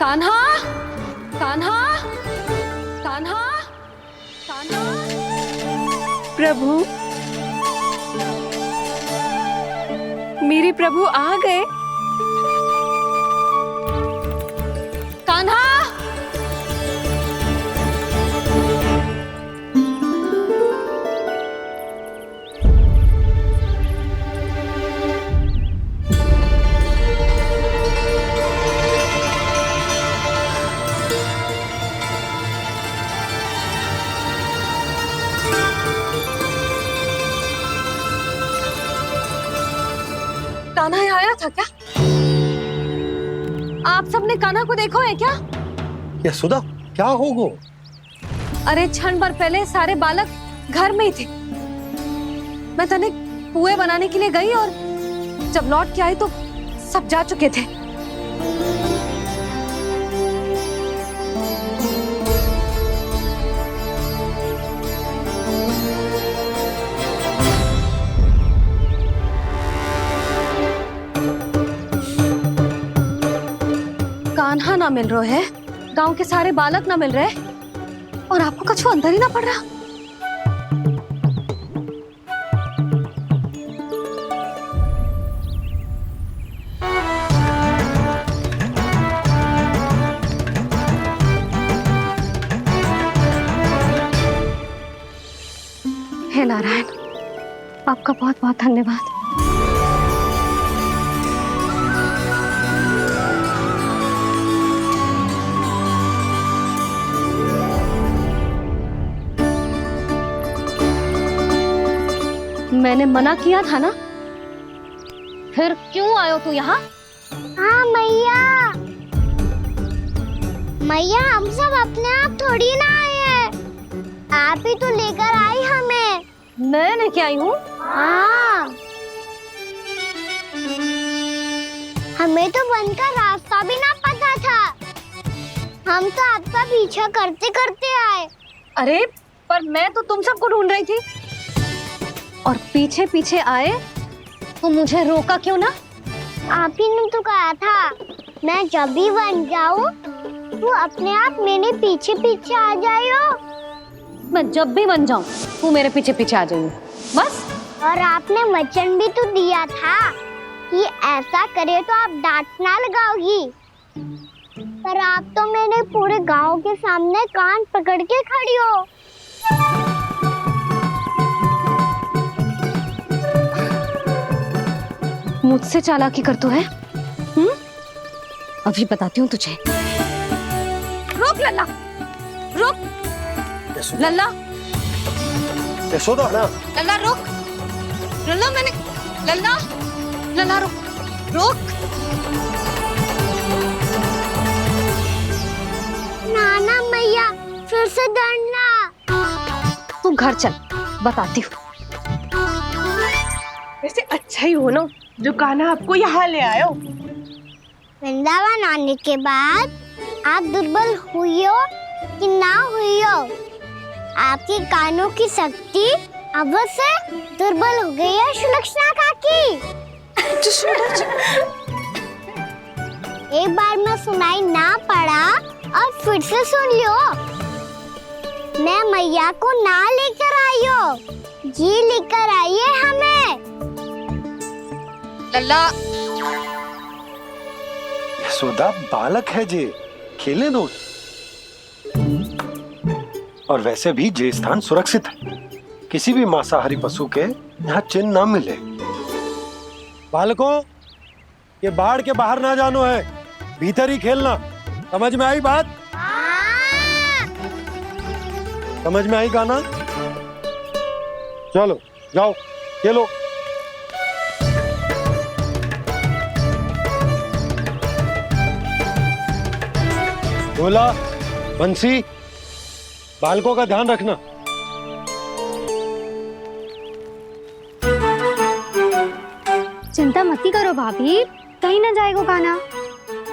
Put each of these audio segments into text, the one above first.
कान्हा, कान्हा, कान्हा, कान्हा। प्रभु, मेरे प्रभु आ गए। कान्हा, कान्हा यहाँ आया था क्या? आप सबने कान्हा को देखो है क्या? यशोदा, क्या हो गो? अरे क्षण भर पहले सारे बालक घर में ही थे। मैं तनिक पुए बनाने के लिए गई और जब लौट के आई तो सब जा चुके थे। कान्हा ना मिल रहे है, गांव के सारे बालक ना मिल रहे और आपको कछु अंदर ही ना पड़ रहा। हे नारायण, आपका बहुत बहुत धन्यवाद। मैंने मना किया था ना, फिर क्यों आयो तू यहाँ? हाँ मैया, मैया हम सब अपने आप थोड़ी ना आए हैं, आप ही तो लेकर आई हमें। मैं लेके आई हूँ? हाँ, हमें तो वन का रास्ता भी ना पता था, हम तो आपका पीछा करते करते आए। अरे पर मैं तो तुम सबको ढूंढ रही थी और पीछे पीछे आए तो मुझे रोका क्यों ना? आप ही ने तो कहा था मैं जब भी बन जाऊं तो अपने आप मेरे पीछे पीछे आ जाओ। मैं जब भी बन जाऊं तू मेरे पीछे पीछे आ जाइए बस। और आपने वचन भी तो दिया था कि ऐसा करे तो आप डांट ना लगाओगी, पर आप तो मेरे पूरे गांव के सामने कान पकड़ के खड़ी हो। मुझसे चालाकी कर तू है? अभी बताती हूँ तुझे। रुक लल्ला, रुक लल्ला, यशोदा ना। लल्ला रुक, लल्ला मैंने, लल्ला, लल्ला रुक, रुक। नाना मैया फिर से डरना। तू घर चल, बताती हूँ। वैसे अच्छा ही हो ना जो कान्हा आपको यहाँ ले आयो। वृंदावन आने के बाद आप दुर्बल हुई हो कि ना हुई हो, आपके कानों की शक्ति अब से दुर्बल हो गई है सुलक्षणा काकी। एक बार में सुनाई ना पड़ा और फिर से सुन लियो। मैं मैया को ना लेकर आई हो, जी लेकर आई है हमें। लल्ला, यशोदा बालक है जे, खेलने दो। और वैसे भी जे स्थान सुरक्षित है, किसी भी मांसाहारी पशु के यहाँ चिन्ह ना मिले। बालकों, ये बाढ़ के बाहर ना जानो है, भीतर ही खेलना। समझ में आई बात? समझ में आई गाना? चलो जाओ खेलो। बोला बंसी, बालकों का ध्यान रखना। चिंता मत करो भाभी, कहीं ना जाएगा कान्हा।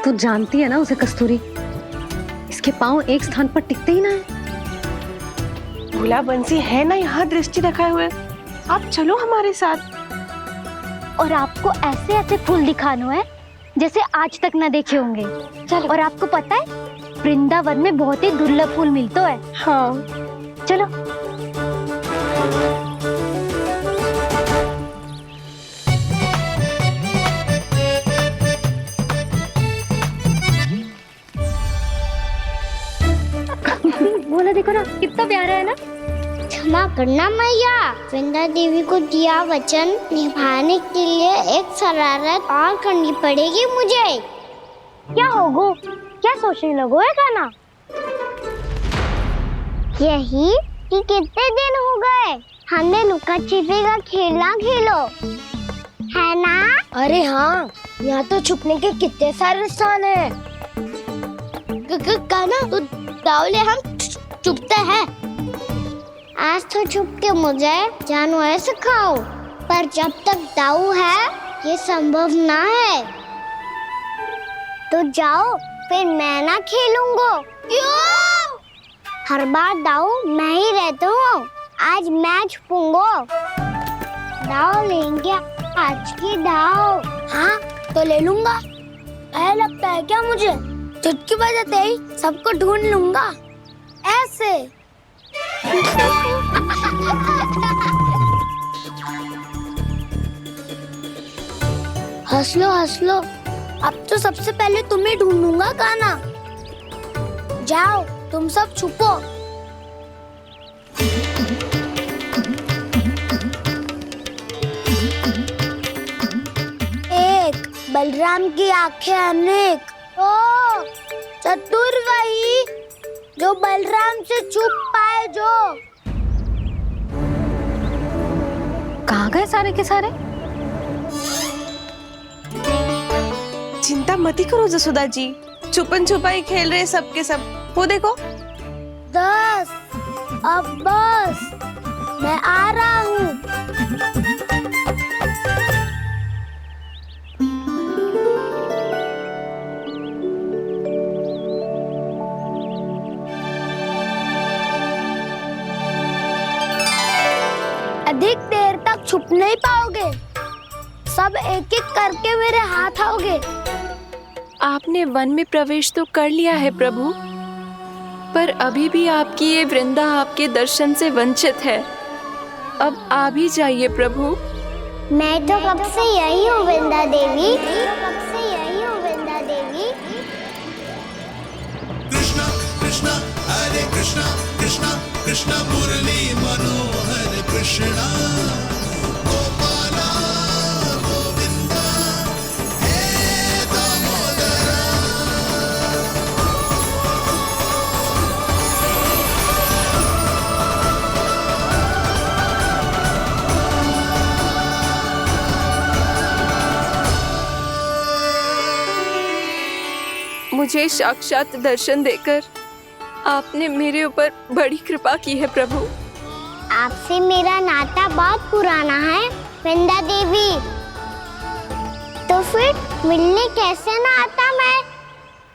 तू जानती है ना उसे कस्तूरी, इसके पांव एक स्थान पर टिकते ही ना है। भोला बंसी है ना यहाँ दृष्टि रखाए हुए, आप चलो हमारे साथ। और आपको ऐसे ऐसे फूल दिखानो है जैसे आज तक ना देखे होंगे। चलो, और आपको पता है वृंदावन में बहुत ही दुर्लभ फूल मिलते हैं। हाँ। चलो। बोला देखो ना, कितना प्यारा है ना। क्षमा करना मैया, वृंदा देवी को दिया वचन निभाने के लिए एक शरारत और करनी पड़ेगी मुझे। क्या होगो, क्या सोचने लगो है गाना? यही कि कितने दिन हो गए हमने लुका छिपी का खेलना खेलो, है ना? अरे हाँ, यहाँ तो छुपने के कितने सारे स्थान है। गाना तो दावले हम छुपते हैं। आज तो छुप के मुझे जानवर सिखाओ, पर जब तक दाऊ है ये संभव ना है। तो जाओ, फिर मैं ना खेलूंगा। क्यों? हर बार दाऊ मैं ही रहता हूँ, आज मैं छुपूंगा। दाऊ लेंगे आज की दाऊ। हाँ तो ले लूंगा। ऐसा लगता है क्या मुझे? चुटकी बजाते ही सबको ढूंढ लूंगा ऐसे। हंस लो, अब तो सबसे पहले तुम्हें ढूंढूंगा गाना। जाओ तुम सब छुपो। एक, बलराम की आंखें अनेक। ओ, चतुर वही जो बलराम से छुप पाए। जो कहाँ गए सारे के सारे? चिंता मत करो जसोदा जी, छुपन छुपाई खेल रहे सबके सब। वो देखो। 10, अब बस, मैं आ रहा हूँ। अधिक देर तक छुप नहीं पाओगे, सब एक एक करके मेरे हाथ आओगे। आपने वन में प्रवेश तो कर लिया है प्रभु, पर अभी भी आपकी ये वृंदा आपके दर्शन से वंचित है। अब आ भी जाइए प्रभु। मैं तो कब से यही हूँ वृंदा देवी, कब से यही हूँ वृंदा देवी। कृष्णा कृष्णा हरे कृष्णा कृष्णा कृष्णा मुरली मनोहर कृष्णा गोपाला गोविंदा हे दामोदरा। मुझे साक्षात दर्शन देकर आपने मेरे ऊपर बड़ी कृपा की है प्रभु। आपसे मेरा नाता बहुत पुराना है वृंदा देवी, तो फिर मिलने कैसे ना आता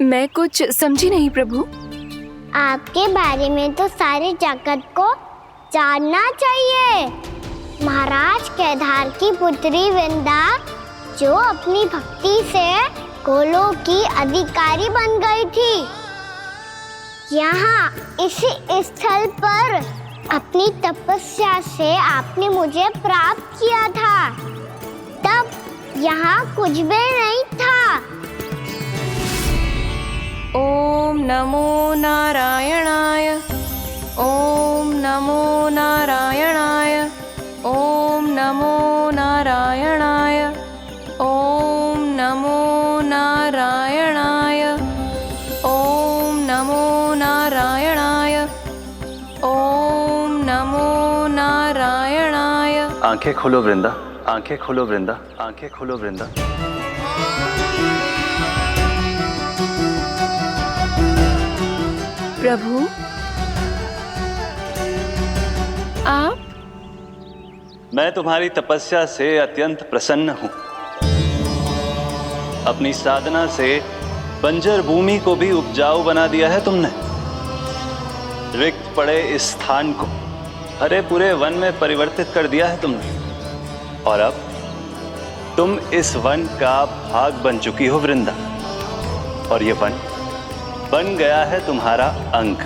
मैं कुछ समझी नहीं प्रभु। आपके बारे में तो सारे जगत को जानना चाहिए। महाराज केदार की पुत्री वृंदा, जो अपनी भक्ति से गोलोक की अधिकारी बन गई थी, यहाँ इसी स्थल पर अपनी तपस्या से आपने मुझे प्राप्त किया था। तब यहाँ कुछ भी नहीं था। ओम नमो नारायणाय, ओम नमो नारायणाय, ओम नमो नारायणाय, ओम नमो नारायणाय, ओम नमो नारायणाय, ओम नमो नारायणाय। आंखें खोलो वृंदा, आंखें खोलो वृंदा, आंखें खोलो वृंदा। प्रभु आप? मैं तुम्हारी तपस्या से अत्यंत प्रसन्न हूं। अपनी साधना से बंजर भूमि को भी उपजाऊ बना दिया है तुमने। रिक्त पड़े इस स्थान को हरे पूरे वन में परिवर्तित कर दिया है तुमने। और अब तुम इस वन का भाग बन चुकी हो वृंदा, और ये वन बन गया है तुम्हारा अंग।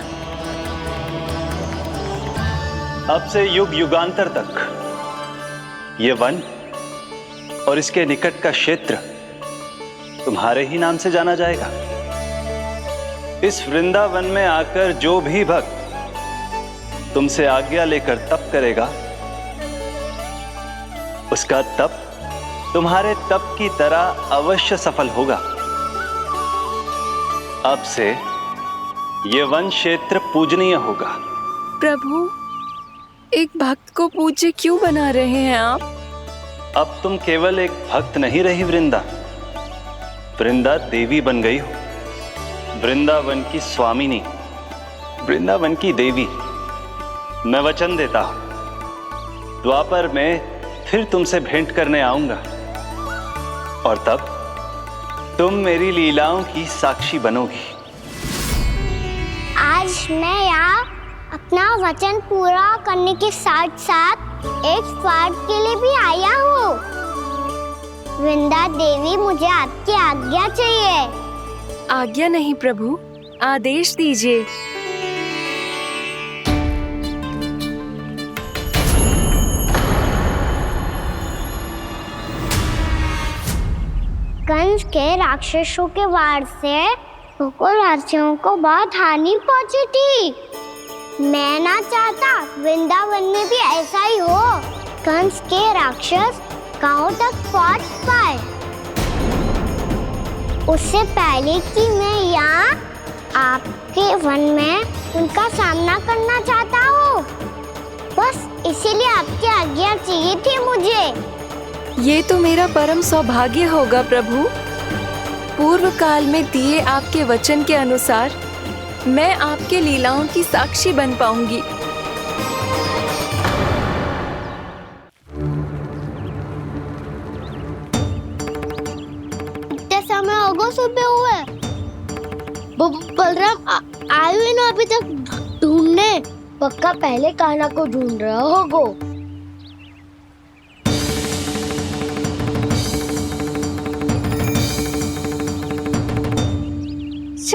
अब से युग युगांतर तक ये वन और इसके निकट का क्षेत्र तुम्हारे ही नाम से जाना जाएगा। इस वृंदावन में आकर जो भी भक्त तुमसे आज्ञा लेकर तप करेगा, उसका तप तुम्हारे तप की तरह अवश्य सफल होगा। अब से ये वन क्षेत्र पूजनीय होगा। प्रभु, एक भक्त को पूज्य क्यों बना रहे हैं आप? अब तुम केवल एक भक्त नहीं रही वृंदा, वृंदा देवी बन गई हो। वृंदावन की स्वामिनी, वृंदावन की देवी। मैं वचन देता हूं, द्वापर में फिर तुमसे भेंट करने आऊंगा, और तब तुम मेरी लीलाओं की साक्षी बनोगी। आज मैं यहाँ अपना वचन पूरा करने के साथ साथ एक स्वार्थ के लिए भी आया हूँ। वृंदा देवी, मुझे आपकी आज्ञा चाहिए। आज्ञा नहीं प्रभु, आदेश दीजिए। कंस के राक्षसों के वार से गोकुलवासियों को बहुत हानि पहुंची थी। मैं ना चाहता वृंदावन में भी ऐसा ही हो। कंस के राक्षस गांव तक पहुंच पाए, उससे पहले कि मैं यहाँ आपके वन में उनका सामना करना चाहता हूँ। बस इसीलिए आपकी आज्ञा चाहिए थी मुझे। ये तो मेरा परम सौभाग्य होगा प्रभु। पूर्व काल में दिए आपके वचन के अनुसार मैं आपके लीलाओं की साक्षी बन पाऊंगी। इतने समय होगा सुबह हुए। बलराम आए ना अभी तक ढूंढने। पक्का पहले कान्हा को ढूंढ रहा होगा।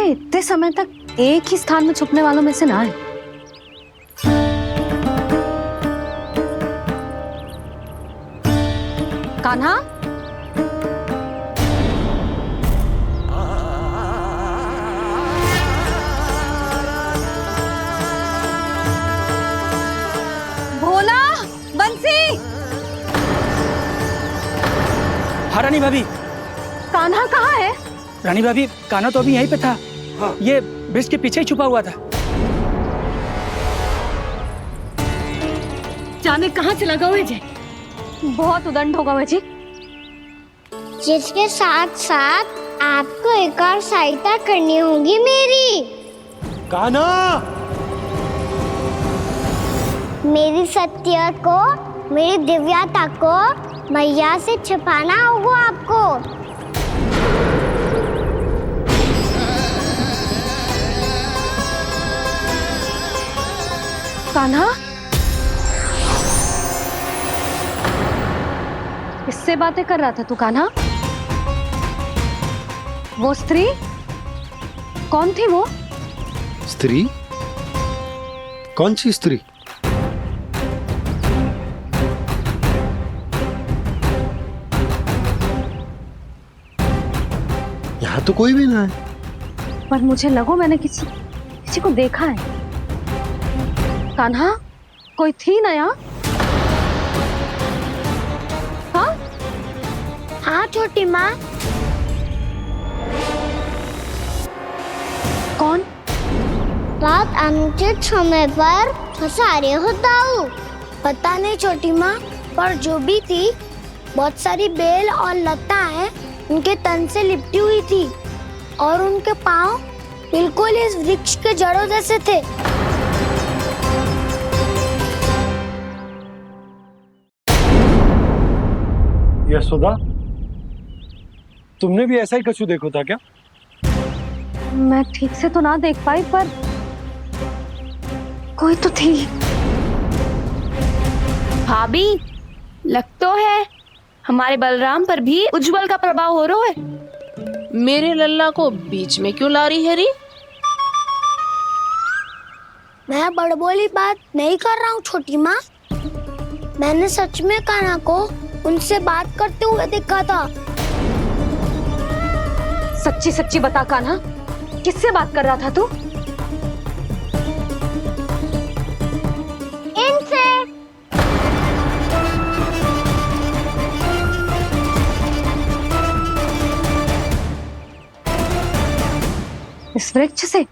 इतने समय तक एक ही स्थान में छुपने वालों में से ना है। कान्हा, भोला, बंसी। हाँ रानी भाभी। कान्हा कहाँ है? रानी भाभी, कान्हा तो अभी यहीं पे था। हाँ। ये ब्रिज के पीछे ही छुपा हुआ था। जाने कहाँ चला गया जी? बहुत उदंड होगा वह जी। जिसके साथ साथ आपको एक और सहायता करनी होगी मेरी। कान्हा, मेरी सत्य को, मेरी दिव्यता को मैया से छिपाना होगा आपको। कान्हा, किससे बातें कर रहा था तू कान्हा? वो स्त्री कौन थी? वो स्त्री? कौन सी स्त्री? यहाँ तो कोई भी ना है। पर मुझे लगो मैंने किसी को देखा है। कान्हा, कोई थी ना यहाँ? हाँ? हाँ छोटी माँ। कौन? रात अनुचित समय पर फंसारे होता हूँ। पता नहीं छोटी माँ, पर जो भी थी बहुत सारी बेल और लताएं उनके तन से लिपटी हुई थी, और उनके पाँव बिल्कुल इस वृक्ष के जड़ों जैसे थे। यशोदा, तुमने भी ऐसा ही कछु देखो था क्या? मैं ठीक से तो ना देख पाई, पर कोई तो थी। भाभी, लग तो है हमारे बलराम पर भी उज्जवल का प्रभाव हो रहा है। मेरे लल्ला को बीच में क्यों ला रही है री? मैं बड़बोली बात नहीं कर रहा हूँ छोटी माँ। मैंने सच में कान्हा को उनसे बात करते हुए देखा था। सच्ची सच्ची बता कान्हा, किससे बात कर रहा था तू? इनसे। इस वृक्ष से?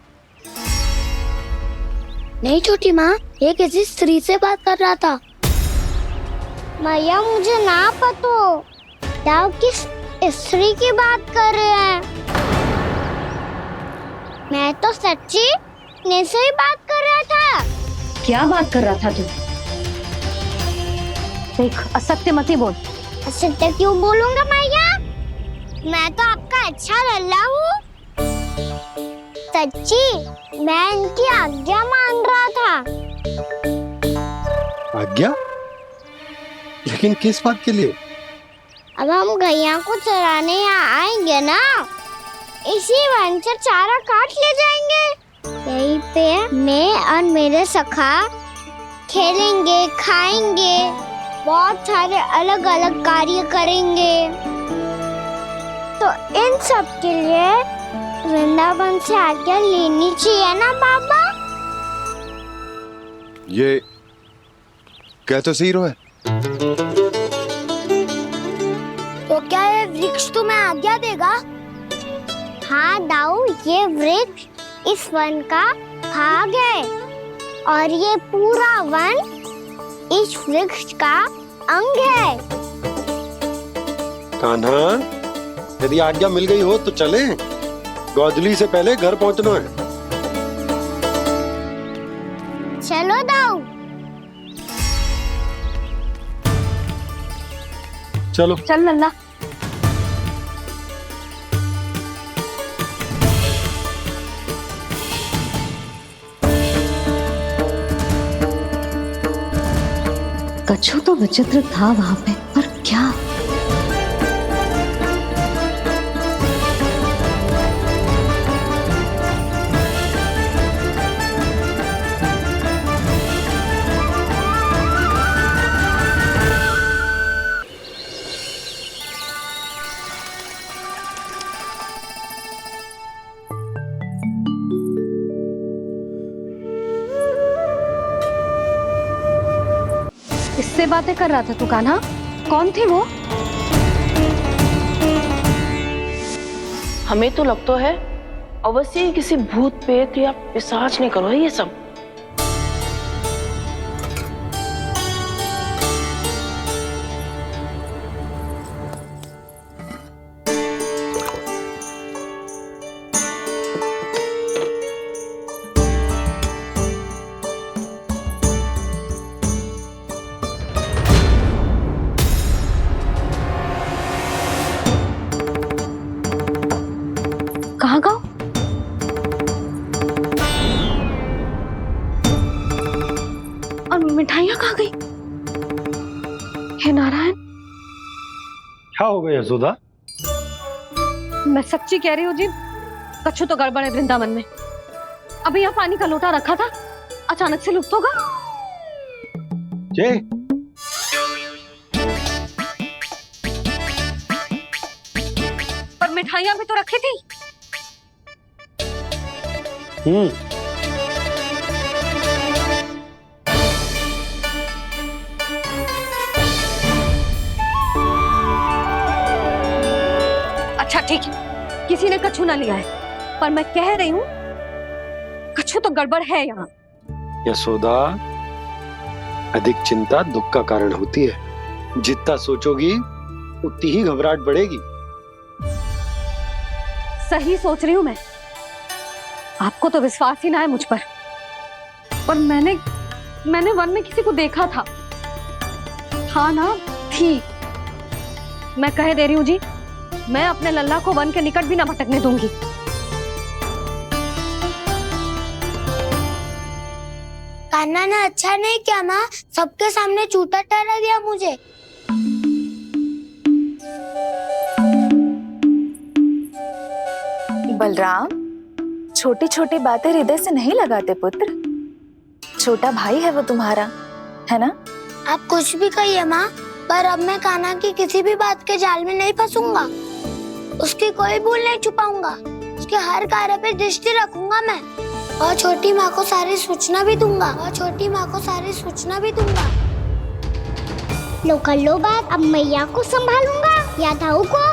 नहीं छोटी माँ, ये किसी स्त्री से बात कर रहा था। मैया मुझे ना पतो, दाव किस स्त्री की बात कर रहे हैं। मैं तो सच्ची ने से ही बात कर रहा था। क्या बात कर रहा था तू? देख, असत्य मत ही बोल। असत्य क्यों बोलूंगा मैया? मैं तो आपका अच्छा लल्ला हूँ। सच्ची मैं इनकी आज्ञा मान रहा था। आज्ञा? लेकिन किस बात के लिए? अब हम गैया को चराने यहाँ आएंगे ना, इसी वन से चारा काट ले जाएंगे। यहीं पे मैं और मेरे सखा खेलेंगे, खाएंगे, बहुत सारे अलग अलग कार्य करेंगे। तो इन सब के लिए वृंदावन से आज्ञा लेनी चाहिए ना बाबा? ये कह तो सही रहा है। तो क्या ये वृक्ष तुम्हें आज्ञा देगा? हाँ दाऊ, ये वृक्ष इस वन का भाग है और ये पूरा वन इस वृक्ष का अंग है। कान्हा, यदि आज्ञा मिल गई हो तो चले। गोधली से पहले घर पहुंचना है। चलो दाऊ। चलो चल लल्ला। कछु तो विचित्र था वहां पे, पर क्या? किससे बातें कर रहा था तू कान्हा? कौन थी वो? हमें तो लगता है अवश्य ही किसी भूत प्रेत या पिशाच ने करो ये सब। कहाँ गाँव? और मिठाइयाँ कहाँ गई? हे नारायण! क्या हो गया यशोदा? मैं सच्ची कह रही हूँ जी, कछु तो गड़बड़ है वृंदावन में। अभी यहाँ पानी का लोटा रखा था, अचानक से लुप्त होगा। जय, पर मिठाइयाँ भी तो रखी थी। अच्छा ठीक है, किसी ने कछु ना लिया है, पर मैं कह रही हूँ कछु तो गड़बड़ है यहाँ। यशोदा, अधिक चिंता दुख का कारण होती है। जितना सोचोगी उतनी ही घबराहट बढ़ेगी। सही सोच रही हूँ मैं। आपको तो विश्वास ही ना है मुझ पर मैंने वन में किसी को देखा था। हाँ ना, थी। मैं कह दे रही हूँ जी, मैं अपने लल्ला को वन के निकट भी ना भटकने दूंगी। कान्हा ने अच्छा नहीं किया माँ, सबके सामने झूठा ठहरा दिया मुझे। बलराम, छोटी छोटी बातें हृदय से नहीं लगाते पुत्र। छोटा भाई है वो तुम्हारा, है ना? आप कुछ भी कहिए माँ, पर अब मैं कान्हा की किसी भी बात के जाल में नहीं फंसूंगा। उसकी कोई भूल नहीं छुपाऊंगा। उसके हर कार्य पे दृष्टि रखूंगा मैं, और छोटी माँ को सारी सूचना भी दूंगा। लो कर लो बात, अब मैया को संभालूंगा या दाऊ को।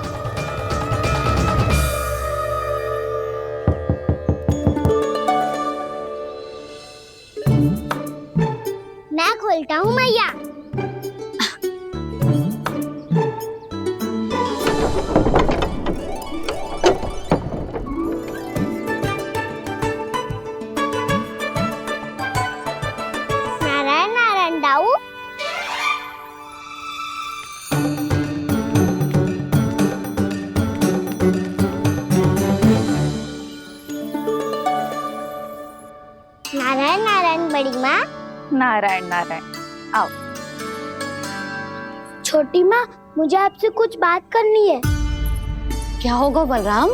मैं खोलता हूँ मैया। नारायण नारायण दाऊ। नारायण नारायण बड़ी माँ। नारायण नारायण, आओ। छोटी माँ, मुझे आपसे कुछ बात करनी है। क्या होगा बलराम?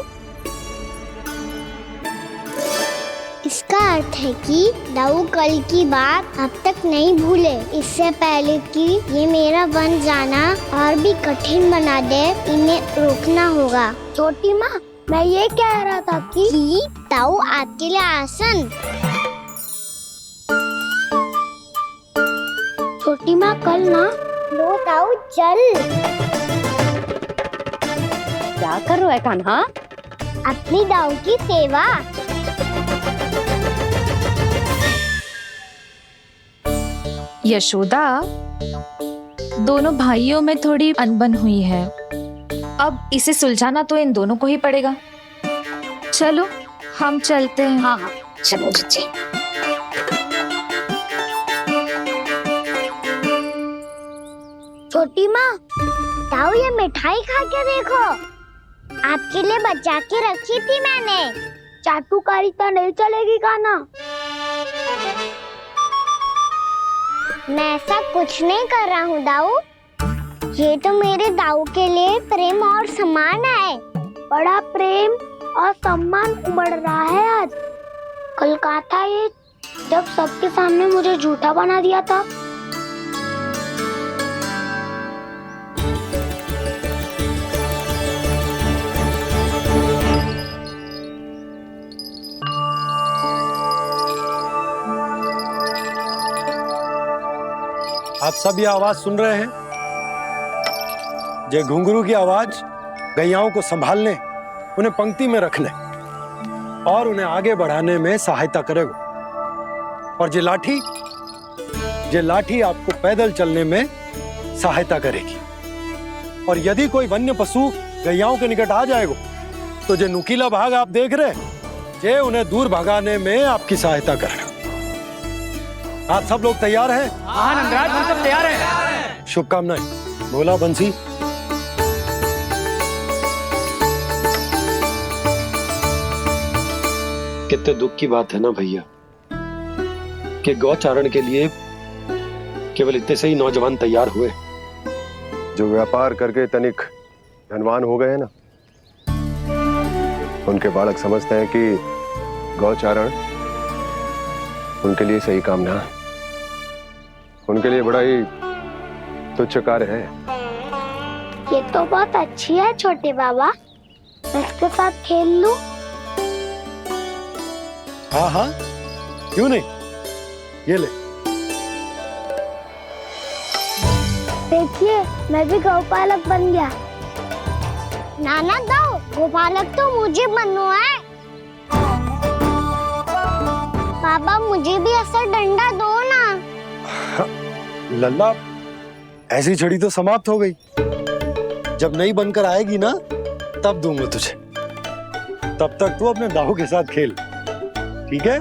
इसका अर्थ है कि दाऊ कल की बात अब तक नहीं भूले, इससे पहले कि ये मेरा बन जाना और भी कठिन बना दे, इन्हें रोकना होगा। छोटी माँ, मैं ये कह रहा था कि दाऊ आपके लिए आसन। छोटी माँ, कल ना लो दाऊ चल। क्या कर रहा है कान्हा? अपनी दाऊ की सेवा। यशोदा, दोनों भाइयों में थोड़ी अनबन हुई है। अब इसे सुलझाना तो इन दोनों को ही पड़ेगा। चलो हम चलते हैं। हाँ हाँ चलो जी। छोटी माँ, दाऊ ये मिठाई खा के देखो, आपके लिए बचा के रखी थी मैंने। चाटुकारिता नहीं चलेगी कान्हा। मैं ऐसा कुछ नहीं कर रहा हूँ दाऊ, ये तो मेरे दाऊ के लिए प्रेम और सम्मान है। बड़ा प्रेम और सम्मान उमड़ रहा है आज। कल कहा था ये, जब सबके सामने मुझे झूठा बना दिया था। आप सब ये आवाज सुन रहे हैं? ये घुंघरू की आवाज गैयाओं को संभालने, उन्हें पंक्ति में रखने और उन्हें आगे बढ़ाने में सहायता करेगा। और ये लाठी आपको पैदल चलने में सहायता करेगी। और यदि कोई वन्य पशु गैयाओं के निकट आ जाएगा तो जो नुकीला भाग आप देख रहे हैं, ये उन्हें दूर भगाने में आपकी सहायता करेगा। आप सब लोग तैयार हैं? हाँ नंदराज, हम सब तैयार हैं। शुभकामनाएं। बोला बंसी। कितने दुख की बात है ना भैया कि गौचारण के लिए केवल इतने से ही नौजवान तैयार हुए। जो व्यापार करके तनिक धनवान हो गए ना, उनके बालक समझते हैं कि गौचारण उनके लिए सही काम ना है, उनके लिए बड़ा ही तुच्छ कार्य है। ये तो बहुत अच्छी है छोटे बाबा, मैं इसके साथ खेल लूं? हाँ हाँ, क्यों नहीं, ये ले। देखिए, मैं भी गौपालक बन गया। नाना दाऊ, गोपालक तो मुझे बनना है। बाबा मुझे भी ऐसा डंडा दो ना। लल्ला, ऐसी छड़ी तो समाप्त हो गई। जब नई बनकर आएगी ना, तब दूंगा तुझे। तब तक तू अपने दाऊ के साथ खेल, ठीक है?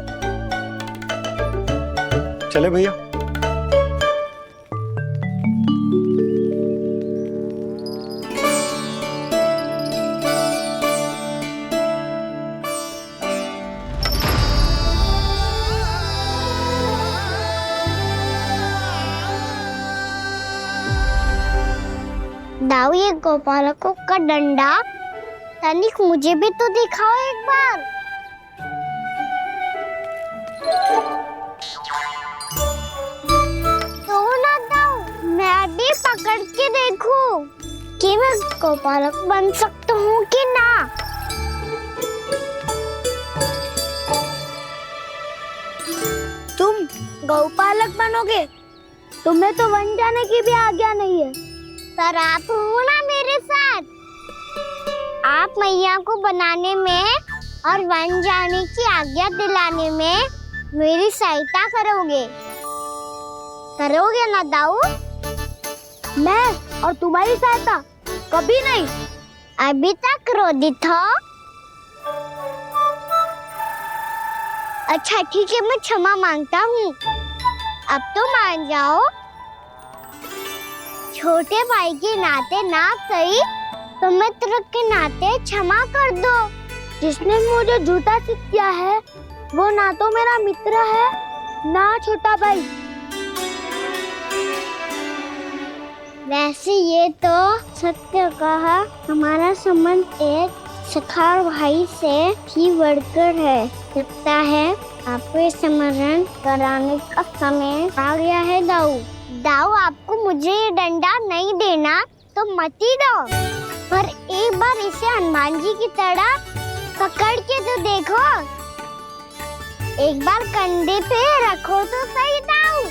चले भैया। दाऊ, ये गोपालकों का डंडा तनिक मुझे भी तो दिखाओ एक बार। तो ना दाऊ, मैं भी पकड़ के देखूं कि मैं गौपालक बन सकता हूँ कि ना। तुम गौपालक बनोगे? तुम्हें तो वन जाने की भी आज्ञा नहीं है। पर आप हो ना मेरे साथ। आप मैया को बनाने में और वन जाने की आज्ञा दिलाने में मेरी सहायता करोगे ना दाऊ? मैं और तुम्हारी सहायता कभी नहीं। अभी तक क्रोधित हो? अच्छा ठीक है, मैं क्षमा मांगता हूँ। अब तो मान जाओ। छोटे भाई के नाते ना सही तो मित्र के नाते क्षमा कर दो। जिसने मुझे झूठा सिद्ध किया है वो ना तो मेरा मित्र है ना छोटा भाई। वैसे ये तो सत्य कहा, हमारा संबंध एक सखा भाई से भी बढ़कर है। लगता है आपको स्मरण कराने का समय आ गया है दाऊ। दाऊ, आपको मुझे ये डंडा नहीं देना तो मत ही दो, पर एक बार इसे हनुमान जी की तरह पकड़ के तो देखो। एक बार कंधे पे रखो तो सही दाऊ,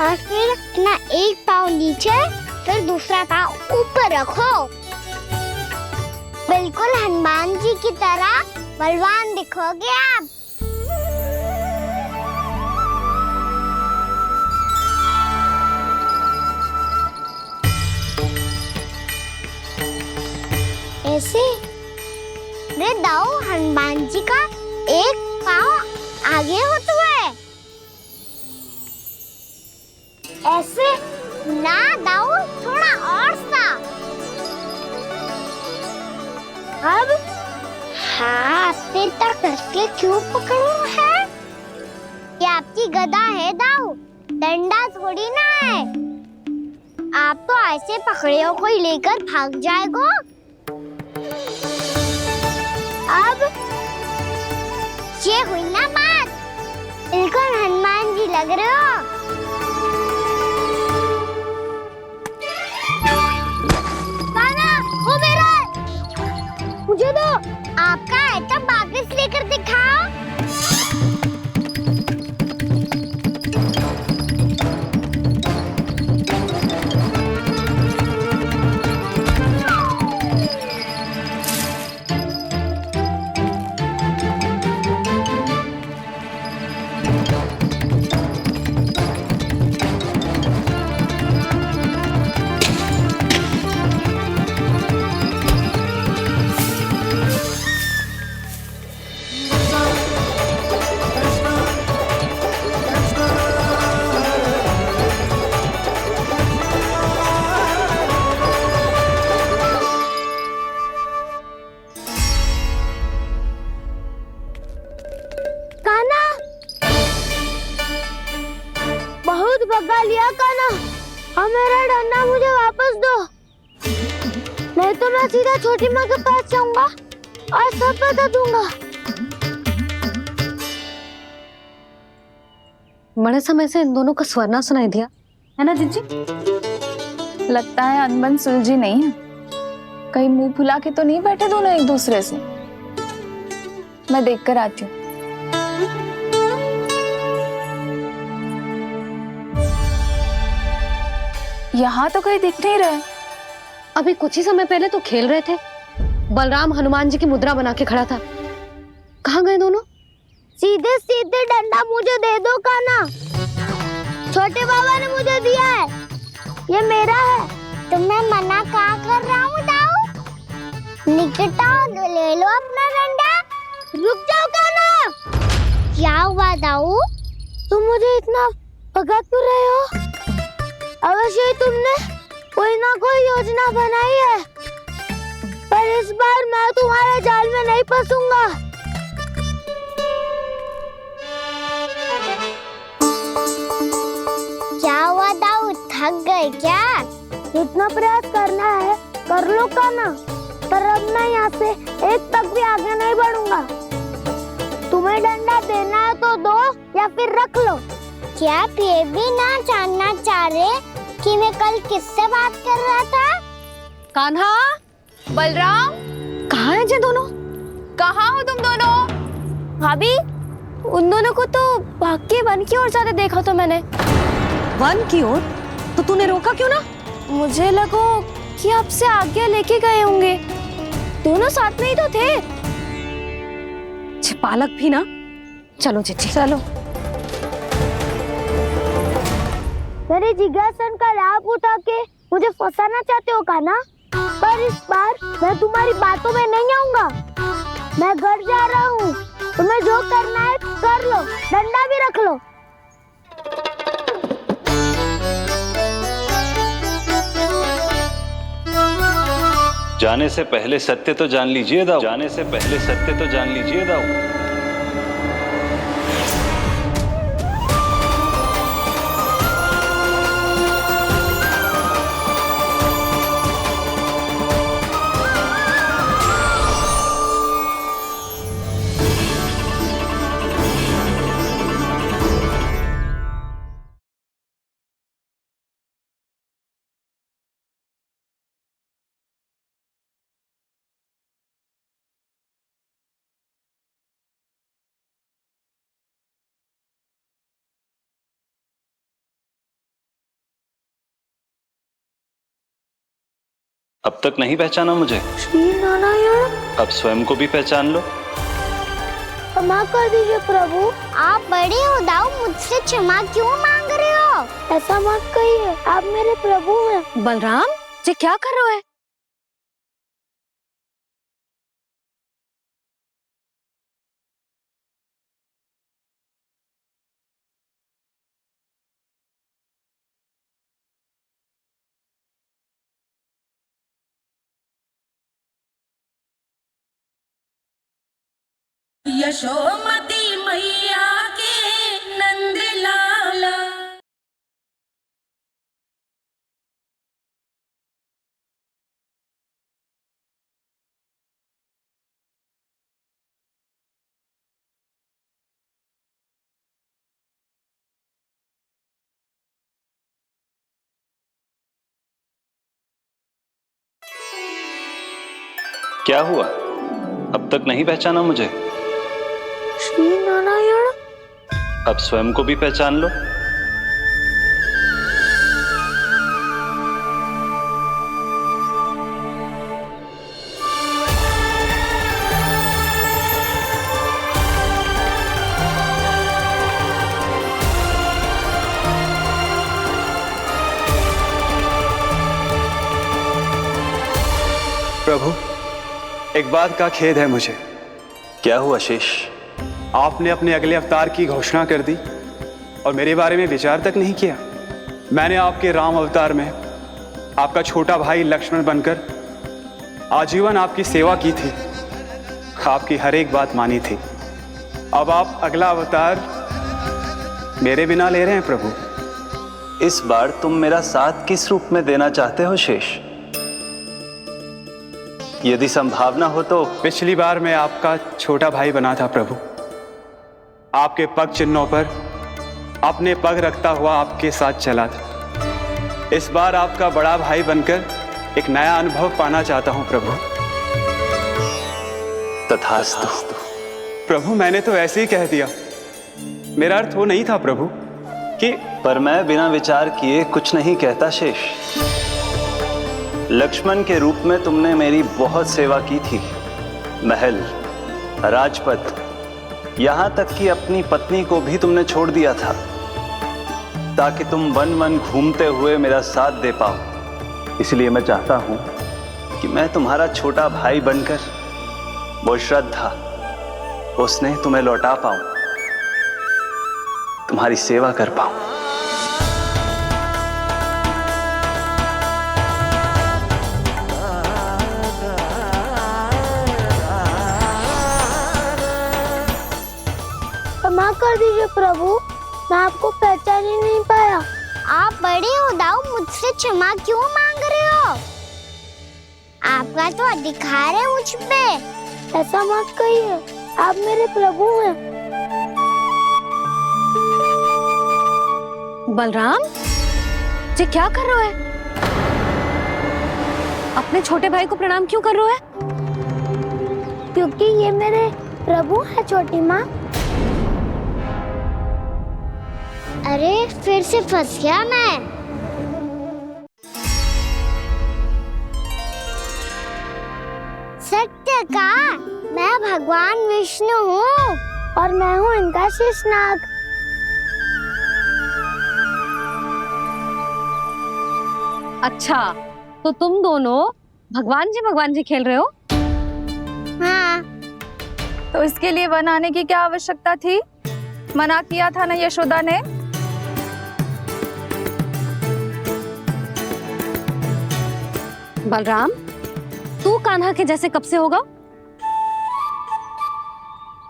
और फिर अपना एक पाँव नीचे फिर दूसरा पाँव ऊपर रखो। बिल्कुल हनुमान जी की तरह बलवान दिखोगे आप। ऐसे रे दाऊ, हनुमान जी का एक पाँव आगे होता है। ऐसे ना दाऊ, थोड़ा और सा। अब हाथ तक करके क्यों पकड़ू है? ये आपकी गदा है दाऊ, डंडा थोड़ी ना है। आप तो ऐसे पकड़े हो कोई लेकर भाग जाएगा। अब ये हुई ना बात, बिल्कुल हनुमान जी लग रहे हो। कान्हा, वो मेरा है। मुझे दो। आपका है तब वापस लेकर दिखाओ। भगा लिया कान्हा, अब मेरा डंडा मुझे वापस दो, नहीं तो मैं सीधा छोटी माँ के पास जाऊंगा और सब बता दूंगा। बड़े समय से इन दोनों का स्वर ना सुनाई दिया, है ना जीजी? लगता है अनबन सुलझी नहीं है। कहीं मुंह फुला के तो नहीं बैठे दोनों एक दूसरे से। मैं देख कर आती हूँ। यहाँ तो कहीं दिख नहीं रहा। अभी कुछ ही समय पहले तो खेल रहे थे। बलराम हनुमान जी की मुद्रा बना के खड़ा था। कहाँ गए दोनों? सीधे सीधे डंडा मुझे दे दो कान्हा, छोटे बाबा ने मुझे दिया है, ये मेरा है। तो मैं मना क्या कर रहा हूँ दाऊ? निकट आओ, ले लो अपना डंडा। रुक जाओ कान्हा। क्या हुआ दाऊ? तुम मुझे इतना भगा क्यों रहे हो? अवश्य ही तुमने कोई ना कोई योजना बनाई है, पर इस बार मैं तुम्हारे जाल में नहीं फंसूंगा। क्या हुआ दाऊ, थक गए क्या? जितना प्रयास करना है कर लो कान्हा, पर अब मैं यहाँ से एक तक भी आगे नहीं बढ़ूंगा। तुम्हें डंडा देना है तो दो या फिर रख लो। क्या आप ये भी ना जानना चाह रहे कि मैं कल किससे बात कर रहा था? कान्हा, बलराम, कहाँ है ये दोनों? कहाँ हो तुम दोनों? भाभी, उन दोनों को तो भाग के वन की ओर जाते देखा तो मैंने। वन की ओर? तो तूने रोका क्यों ना? मुझे लगो कि आपसे आगे लेके गए होंगे। दोनों साथ में ही तो थे। पालक भी ना। चलो जीजी, चलो। मेरे जिज्ञासन का लाभ उठा के मुझे फंसाना चाहते हो कान्हा? पर इस बार मैं तुम्हारी बातों में नहीं आऊंगा। मैं घर जा रहा हूँ। तुम्हें जो करना है कर लो, डंडा भी रख लो। जाने से पहले सत्य तो जान लीजिए दाऊ। जाने से पहले सत्य तो जान लीजिए दाऊ। अब तक नहीं पहचाना मुझे? श्री नारायण। अब स्वयं को भी पहचान लो। क्षमा कर दीजिए प्रभु। आप बड़े हो दाऊ, मुझसे क्षमा क्यों मांग रहे हो? ऐसा मत कहिए, आप मेरे प्रभु हैं। बलराम, ये क्या कर रहे हो? यशोमती मैया के नंद लाला। क्या हुआ? अब तक नहीं पहचाना मुझे? श्री नारायण। अब स्वयं को भी पहचान लो। प्रभु, एक बात का खेद है मुझे। क्या हुआ शेष? आपने अपने अगले अवतार की घोषणा कर दी और मेरे बारे में विचार तक नहीं किया। मैंने आपके राम अवतार में आपका छोटा भाई लक्ष्मण बनकर आजीवन आपकी सेवा की थी, आपकी हर एक बात मानी थी। अब आप अगला अवतार मेरे बिना ले रहे हैं प्रभु। इस बार तुम मेरा साथ किस रूप में देना चाहते हो शेष? यदि संभावना हो तो। पिछली बार मैं आपका छोटा भाई बना था प्रभु। आपके पग चिन्हों पर अपने पग रखता हुआ आपके साथ चला था। इस बार आपका बड़ा भाई बनकर एक नया अनुभव पाना चाहता हूं प्रभु। तथास्तु। प्रभु, मैंने तो ऐसे ही कह दिया, मेरा अर्थ वो नहीं था प्रभु कि। पर मैं बिना विचार किए कुछ नहीं कहता शेष। लक्ष्मण के रूप में तुमने मेरी बहुत सेवा की थी। महल, राजपथ, यहां तक कि अपनी पत्नी को भी तुमने छोड़ दिया था ताकि तुम वन वन घूमते हुए मेरा साथ दे पाओ। इसलिए मैं चाहता हूं कि मैं तुम्हारा छोटा भाई बनकर वो श्रद्धा, वो स्नेह तुम्हें लौटा पाऊं, तुम्हारी सेवा कर पाऊं। क्षमा कर दीजिए प्रभु, मैं आपको पहचान ही नहीं पाया। आप बड़े हो दाऊ, मुझसे क्षमा क्यों मांग रहे हो? आपका तो अधिकार है मुझ पे। ऐसा मत कहिए, आप मेरे प्रभु हैं। बलराम, ये क्या कर रहा है? अपने छोटे भाई को प्रणाम क्यों कर रहा है? क्योंकि ये मेरे प्रभु है छोटी माँ। अरे फिर से फंस गया मैं। सत्य का, मैं भगवान विष्णु हूँ और मैं हूँ इनका शेषनाग। अच्छा, तो तुम दोनों भगवान जी खेल रहे हो? हाँ। तो इसके लिए वन आने की क्या आवश्यकता थी? मना किया था ना यशोदा ने। बलराम, तू कान्हा के जैसे कब से होगा?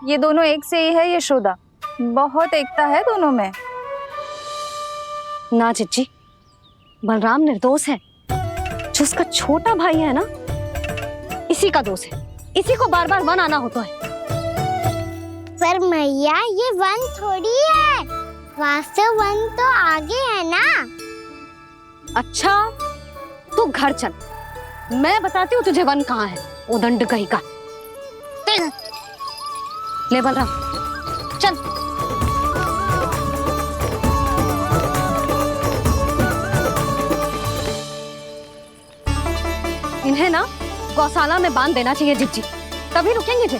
ये दोनों एक से ही है यशोदा, बहुत एकता है दोनों में। ना चिच्ची, बलराम निर्दोष है। जो उसका छोटा भाई है ना, इसी का दोष है। इसी को बार बार वन आना होता है। पर मैया, ये वन थोड़ी है, वास्तव वन तो आगे है ना। अच्छा, तू घर चल, मैं बताती हूँ तुझे वन कहाँ है। उदंड कहीं का। ले बलराम, चल। इन्हें ना गौशाला में बांध देना चाहिए जिज्जी, तभी रुकेंगे जे।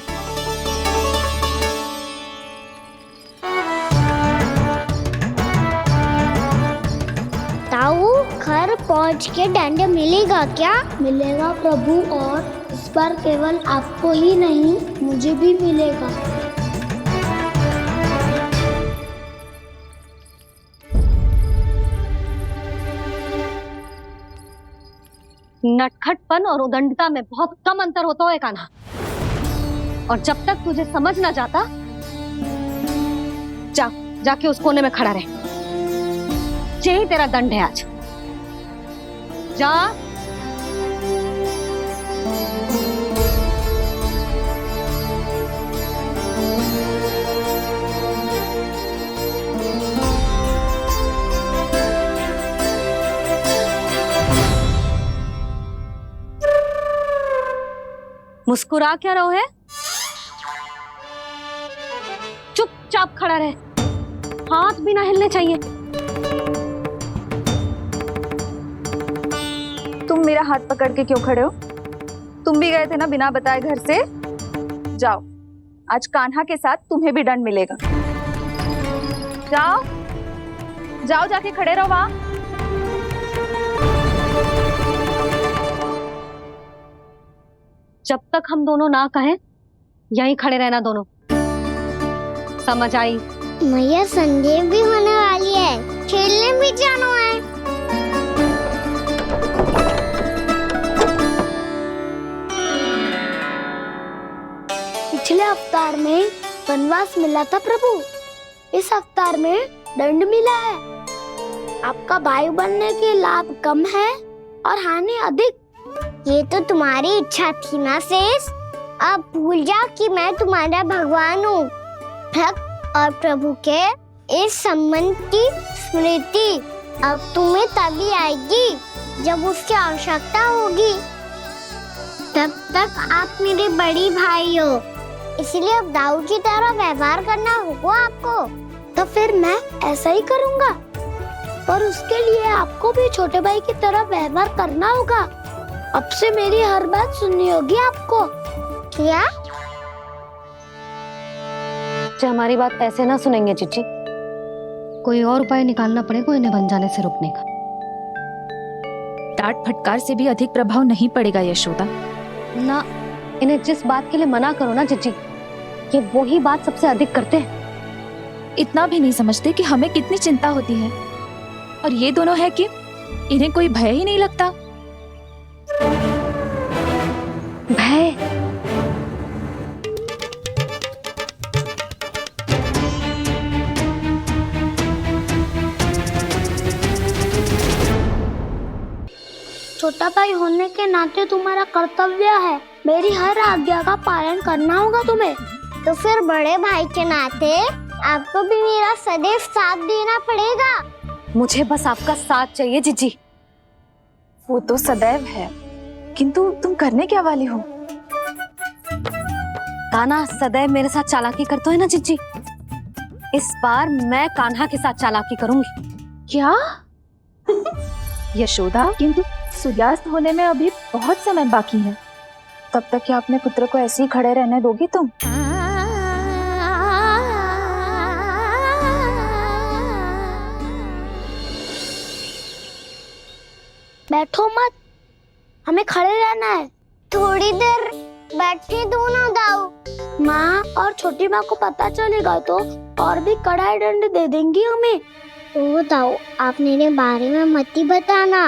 ताऊ, घर पहुँच के दंड मिलेगा क्या? मिलेगा प्रभु, और इस बार केवल आपको ही नहीं, मुझे भी मिलेगा। नटखटपन और उदंडता में बहुत कम अंतर होता है कान्हा, और जब तक तुझे समझ ना जाता, जाके उस कोने में खड़ा रहे। यही तेरा दंड है आज। जा। मुस्कुरा क्या रहो है? चुपचाप खड़ा रहे, हाथ भी ना हिलने चाहिए। तुम मेरा हाथ पकड़ के क्यों खड़े हो? तुम भी गए थे ना बिना बताए घर से। जाओ, आज कान्हा के साथ तुम्हें भी दंड मिलेगा। जाओ जाओ, जाके खड़े रहो वहां। जब तक हम दोनों ना कहें, यहीं खड़े रहना दोनों। समझ आई? मैया, संडे भी होने वाली है, खेलने भी जाना है। पिछले अवतार में वनवास मिला था प्रभु, इस अवतार में दंड मिला है। आपका भाई बनने के लाभ कम है और हानि अधिक। ये तो तुम्हारी इच्छा थी ना शेष। अब भूल जा कि मैं तुम्हारा भगवान हूँ। भक्त और प्रभु के इस संबंध की स्मृति अब तुम्हें तभी आएगी जब उसकी आवश्यकता होगी। तब तक आप मेरे बड़ी भाई हो, इसलिए अब दाऊ की तरह व्यवहार करना होगा आपको। तो फिर मैं ऐसा ही करूँगा, पर उसके लिए आपको भी छोटे भाई की तरह व्यवहार करना होगा। अब से मेरी हर बात सुननी होगी आपको। क्या? हमारी बात ऐसे ना सुनेंगे चिच्ची, कोई और उपाय निकालना पड़ेगा इन्हें बन जाने से रुकने का। डांट फटकार से भी अधिक प्रभाव नहीं पड़ेगा यशोदा। ना, इन्हें जिस बात के लिए मना करो ना चिच्ची, ये वही बात सबसे अधिक करते हैं। इतना भी नहीं समझते कि हमें कितनी चिंता होती है, और ये दोनों है कि इन्हें कोई भय ही नहीं लगता। भय? छोटा भाई होने के नाते तुम्हारा कर्तव्य है, मेरी हर आज्ञा का पालन करना होगा तुम्हें। तो फिर बड़े भाई के नाते आपको भी मेरा सदैव साथ देना पड़ेगा। मुझे बस आपका साथ चाहिए जीजी। वो तो सदैव है, किंतु तुम करने क्या वाली हो? कान्हा सदैव मेरे साथ चालाकी करता है ना जीजी, इस बार मैं कान्हा के साथ चालाकी करूंगी। क्या? यशोदा, किंतु सूर्यास्त होने में अभी बहुत समय बाकी है, तब तक क्या अपने पुत्र को ऐसे ही खड़े रहने दोगी तुम? बैठो मत, हमें खड़े रहना है। थोड़ी देर बैठे दो ना दाऊ। माँ और छोटी माँ को पता चलेगा तो और भी कड़ा दंड दे देंगी हमें। तो दाऊ, आप मेरे बारे में मत ही बताना,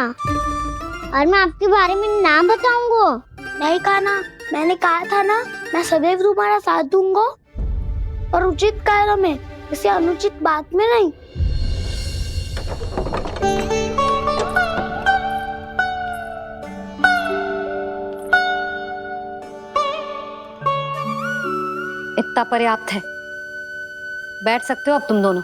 और मैं आपके बारे में ना बताऊंगा। नहीं कान्हा, मैंने कहा था ना, मैं सदैव तुम्हारा साथ दूंगा, और उचित कार्य में, किसी अनुचित बात में नहीं। इतना पर्याप्त है, बैठ सकते हो अब तुम दोनों।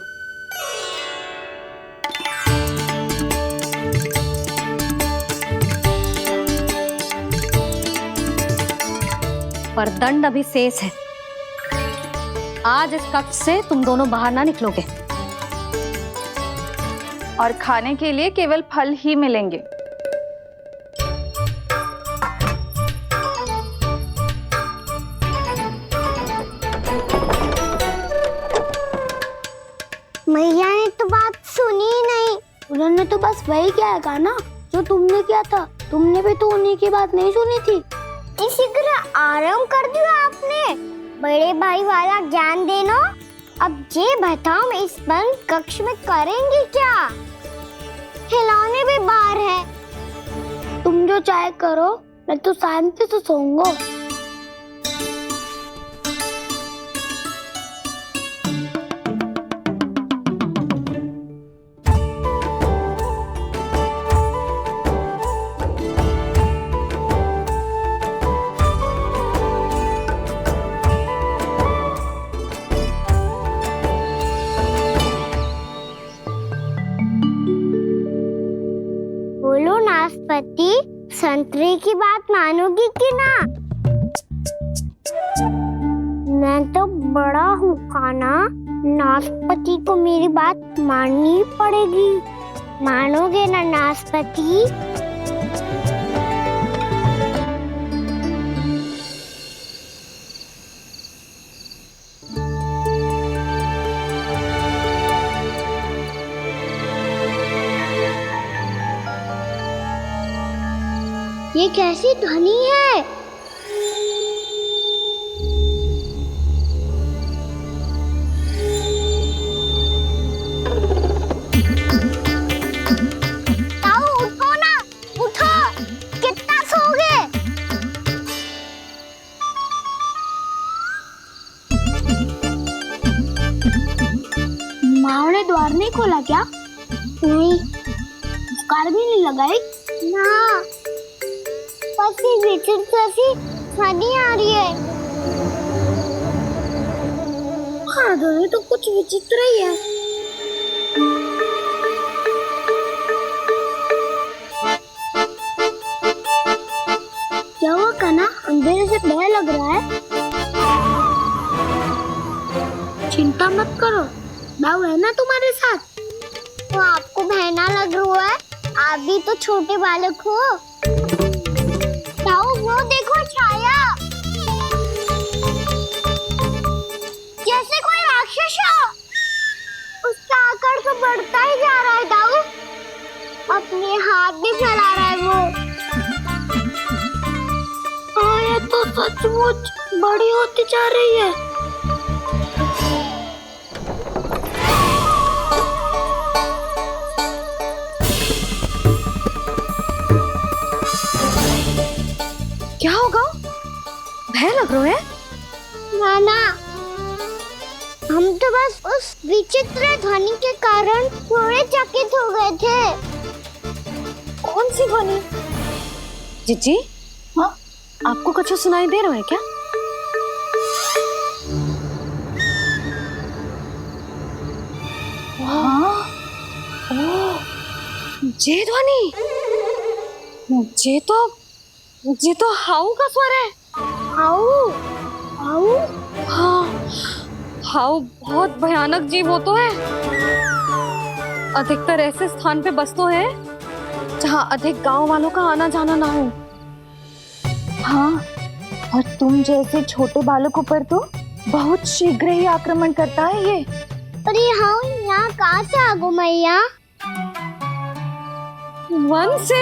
पर दंड अभी शेष है। आज इस कक्ष से तुम दोनों बाहर ना निकलोगे, और खाने के लिए केवल फल ही मिलेंगे। मैया ने तो बात सुनी ही नहीं। उन्होंने तो बस वही किया है ना जो तुमने किया था। तुमने भी तो उन्हीं की बात नहीं सुनी थी। इसी तरह आराम कर दिया आपने। बड़े भाई वाला ज्ञान देना। अब ये बताओ, इस बंद कक्ष में करेंगे क्या? खिलौने भी बाहर है। तुम जो चाहे करो, मैं तो शांति से सोऊंगा। बोलो नाशपाती, संतरे की बात मानोगी कि ना? मैं तो बड़ा हूँ कान्हा, नाशपाती को मेरी बात माननी पड़ेगी। मानोगे ना नाशपाती? ये कैसी ध्वनि है? ताऊ उठो ना, उठो, कितना सोओगे? माँ ने द्वार नहीं खोला क्या? नहीं। कार भी नहीं लगाई? ना, पसी विचित्र सी ध्वनि आ रही है। हाँ, ध्वनि तो कुछ विचित्र ही है। क्या हुआ कान्हा, अंधेरे से भय लग रहा है? चिंता मत करो, दाऊ है ना तुम्हारे साथ। तो आपको बहना लग रहा है? आप भी तो छोटे बालक हो। ताऊ वो देखो छाया, जैसे कोई राक्षस हो। उसका आकार तो बढ़ता ही जा रहा है ताऊ, अपने हाथ भी फैला रहा है वो। हाँ, ये तो सचमुच बड़ी होती जा रही है। क्या होगा? भय लग रहा है? नाना, हम तो बस उस विचित्र ध्वनि के कारण थोड़े चकित हो गए थे। कौन सी ध्वनि? जीजी, हाँ आपको कुछ सुनाई दे रहा है क्या? हाँ, ये ध्वनि, ये तो हाउ का स्वर है। हाउ, हाउ, हाँ, हाउ बहुत भयानक जीव हो तो है। अधिकतर ऐसे स्थान पे बस तो है जहाँ अधिक गांव वालों का आना जाना ना हो। हाँ, और तुम जैसे छोटे बालकों पर तो बहुत शीघ्र ही आक्रमण करता है ये। पर ये हाँ यहाँ कहाँ से आ गो मैया? वन से।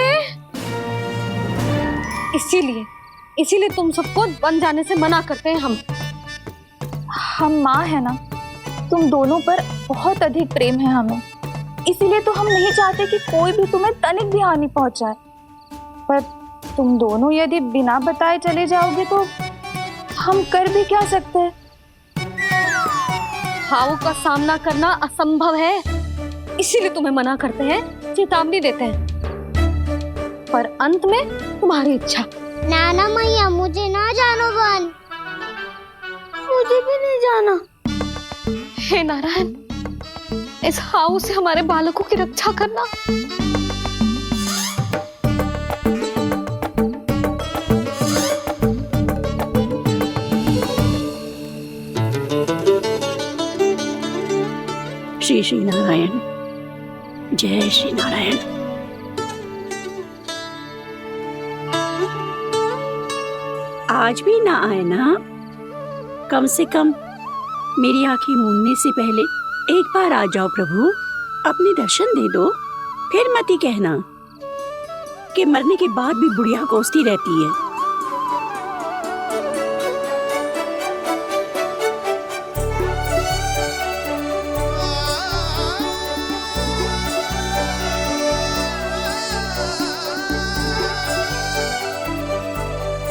इसीलिए तुम सबको वन जाने से मना करते हैं हम माँ है ना, तुम दोनों पर बहुत अधिक प्रेम है हमें, इसीलिए तो हम नहीं चाहते कि कोई भी तुम्हें तनिक भी हानि पहुंचाए। पर तुम दोनों यदि बिना बताए चले जाओगे तो हम कर भी क्या सकते हैं? हाउ का सामना करना असंभव है, इसीलिए तुम्हें मना करते हैं, चेतावनी देते हैं। पर अंत में तुम्हारी इच्छा। नाना मैया मुझे ना जानो वन, मुझे भी नहीं जाना। हे नारायण, इस हाउ से हमारे बालकों की रक्षा करना। श्री श्री नारायण, जय श्री नारायण। आज भी ना आए ना? कम से कम मेरी आंखें मूंदने से पहले एक बार आ जाओ प्रभु, अपने दर्शन दे दो। फिर मत ही कहना कि मरने के बाद भी बुढ़िया कोसती रहती है।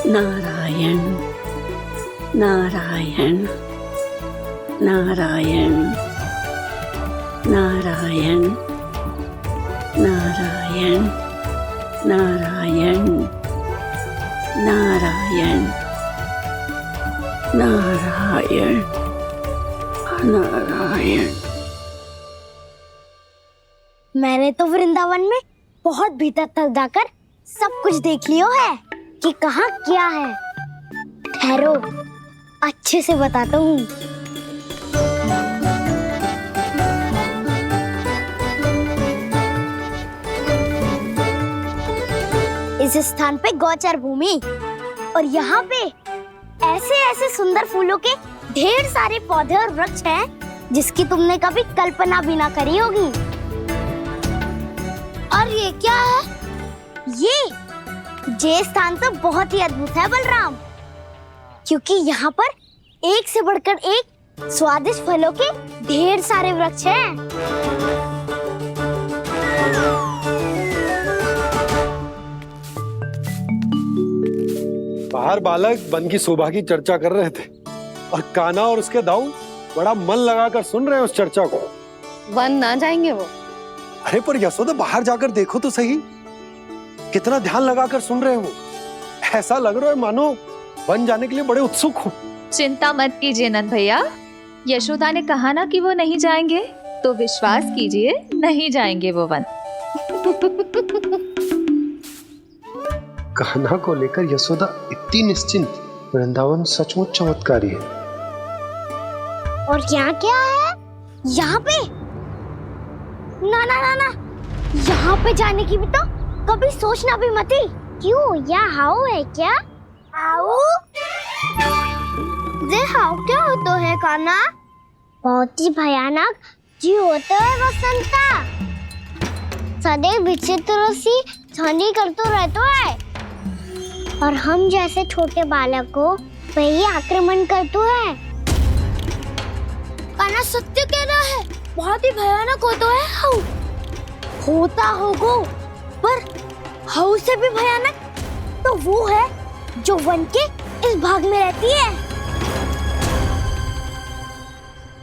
नारायण नारायण नारायण नारायण नारायण नारायण नारायण नारायण नारायण। मैंने तो वृंदावन में बहुत भीतर तक जाकर सब कुछ देख लियो है कि कहाँ क्या है। ठहरो, अच्छे से बताता हूँ। इस स्थान पे गौचर भूमि और यहाँ पे ऐसे ऐसे सुंदर फूलों के ढेर सारे पौधे और वृक्ष हैं जिसकी तुमने कभी कल्पना भी ना करी होगी। और ये क्या है? ये स्थान तो बहुत ही अद्भुत है बलराम, क्योंकि यहाँ पर एक से बढ़कर एक स्वादिष्ट फलों के ढेर सारे वृक्ष हैं। बाहर बालक वन की शोभा की चर्चा कर रहे थे और कान्हा और उसके दाऊ बड़ा मन लगाकर सुन रहे हैं उस चर्चा को। वन ना जाएंगे वो। अरे पर यशोदा बाहर जाकर देखो तो सही, कितना ध्यान लगाकर सुन रहे हो। ऐसा लग रहा है मानो वन जाने के लिए बड़े उत्सुक हो। चिंता मत कीजिए नंद भैया, यशोदा ने कहा ना कि वो नहीं जाएंगे, तो विश्वास कीजिए नहीं जाएंगे वो वन। कान्हा को लेकर यशोदा इतनी निश्चिंत, वृंदावन सचमुच चमत्कारी है। और यहाँ क्या है? यहाँ पे ना ना ना ना, यहाँ पे जाने की भी तो कभी सोचना भी मत ही। क्यों, यहाँ हाउ है क्या? हाउ? ये हाउ क्या होता है कान्हा? बहुत ही भयानक जी होता है वसंता, सदैव विचित्र सी ध्वनि करते रहता है और हम जैसे छोटे बालक को वही आक्रमण करते हैं। कान्हा सत्य कह रहा है, बहुत ही भयानक होता है हाउ। होता होगा, पर हाउ से भी भयानक तो वो है जो वन के इस भाग में रहती है।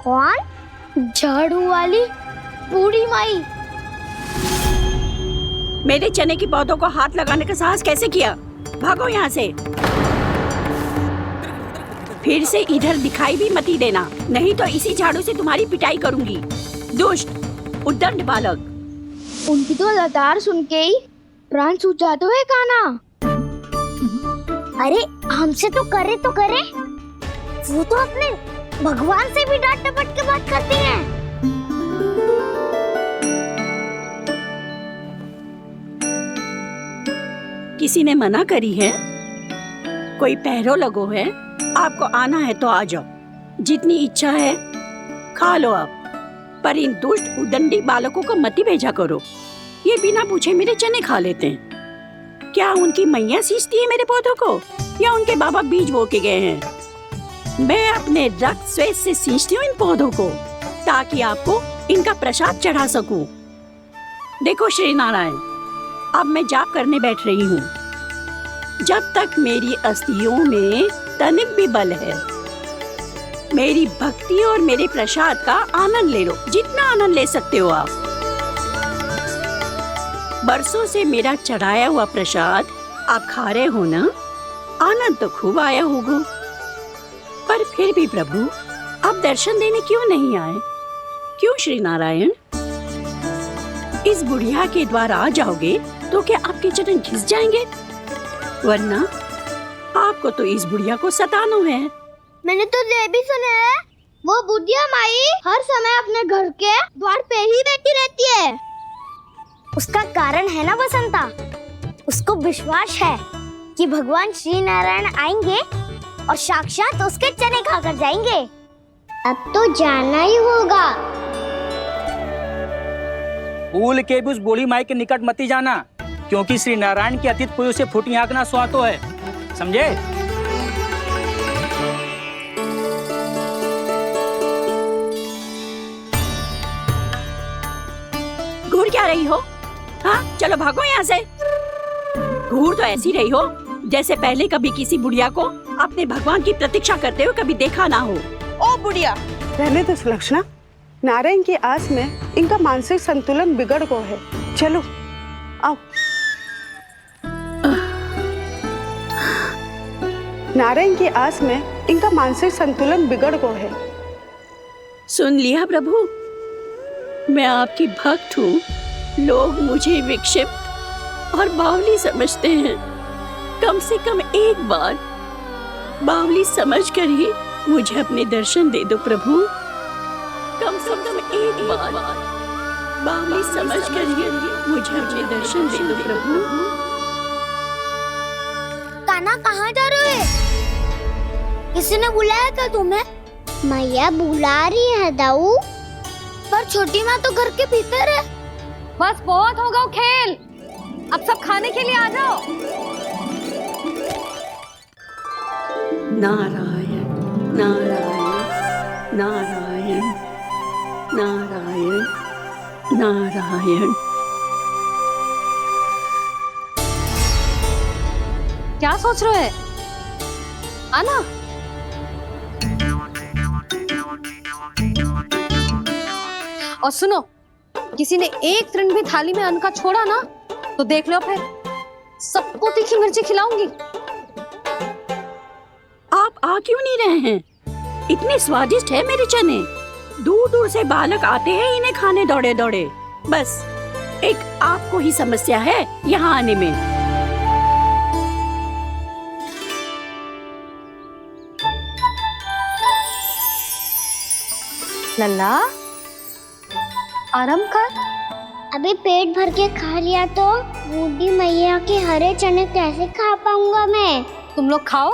कौन? झाड़ू वाली बूढ़ी माई। मेरे चने की पौधों को हाथ लगाने का साहस कैसे किया? भागो यहाँ से। फिर से इधर दिखाई भी मती देना, नहीं तो इसी झाड़ू से तुम्हारी पिटाई करूंगी। दुष्ट उद्दंड बालक। उनकी तो लतार सुन के ही प्राण सूझ जाते हुए काना। अरे हमसे तो करे, वो तो अपने भगवान से भी डांट डपट के बात करती हैं। किसी ने मना करी है? कोई पहरो लगो है? आपको आना है तो आ जाओ, जितनी इच्छा है खा लो आप, पर इन दुष्ट उदंडी बालकों को मत भेजा करो। ये बिना पूछे मेरे चने खा लेते हैं। क्या उनकी मैया सींचती है मेरे पौधों को, या उनके बाबा बीज बो के गए हैं? मैं अपने रक्त स्वेद से सींचती हूँ इन पौधों को, ताकि आपको इनका प्रसाद चढ़ा सकूं। देखो श्री नारायण, अब मैं जाप करने बैठ रही हूँ। जब तक मेरी अस्थियों में तनिक भी बल है, मेरी भक्ति और मेरे प्रसाद का आनंद ले लो, जितना आनंद ले सकते हो आप। बरसों से मेरा चढ़ाया हुआ प्रसाद आप खा रहे हो ना, आनंद तो खूब आया होगा। पर फिर भी प्रभु, आप दर्शन देने क्यों नहीं आए? क्यों श्री नारायण? इस बुढ़िया के द्वार आ जाओगे तो क्या आपके चरण घिस जाएंगे? वरना आपको तो इस बुढ़िया को सताना है। मैंने तो ये भी सुना है, वो बुढ़िया माई हर समय अपने घर के द्वार पे ही बैठी रहती है। उसका कारण है ना बसंता, उसको विश्वास है कि भगवान श्री नारायण आएंगे और साक्षात उसके चने खाकर जाएंगे। अब तो जाना ही होगा। भूल के भी उस बूढ़ी माई के निकट मती जाना, क्योंकि श्री नारायण की अतीत पुरुष से फूटी आंख ना स्वातो है, समझे? घूर क्या रही हो? हाँ, चलो भागो यहाँ से। घूर तो ऐसी रही हो जैसे पहले कभी किसी बुढ़िया को अपने भगवान की प्रतीक्षा करते हुए कभी देखा ना हो। ओ बुढ़िया, रहने दो सुलक्षणा। नारायण की आस में इनका मानसिक संतुलन बिगड़ गया है। चलो आओ। नारायण की आस में इनका मानसिक संतुलन बिगड़ गया है। सुन लिया प्रभु, मैं आपकी भक्त हूँ। लोग मुझे विक्षिप्त और बावली समझते हैं। कम से कम एक बार बावली समझकर ही मुझे अपने दर्शन दे दो प्रभु। कम से कम एक बार बावली समझकर ही मुझे अपने दर्शन दे दो प्रभु। काना कहाँ जा रहे हो? किसी ने बुलाया था तुम्हें? मैया बुला रही है दाऊ। पर छोटी माँ तो घर के भीतर है। बस बहुत हो गया खेल, अब सब खाने के लिए आ जाओ। नारायण नारायण नारायण नारायण नारायण। क्या सोच रहे हैं? आना। और सुनो, किसी ने एक तृण भी थाली में अन्न का छोड़ा ना, तो देख लो फिर सबको तीखी मिर्ची खिलाऊंगी। आप आ क्यों नहीं रहे हैं? इतने स्वादिष्ट है मेरे चने। दूर दूर से बालक आते हैं इन्हें खाने दौड़े दौड़े। बस एक आपको ही समस्या है यहाँ आने में। लल्ला, आराम कर। अभी पेट भर के खा लिया तो बूढ़ी मैया के हरे चने कैसे खा पाऊंगा मैं? तुम लोग खाओ,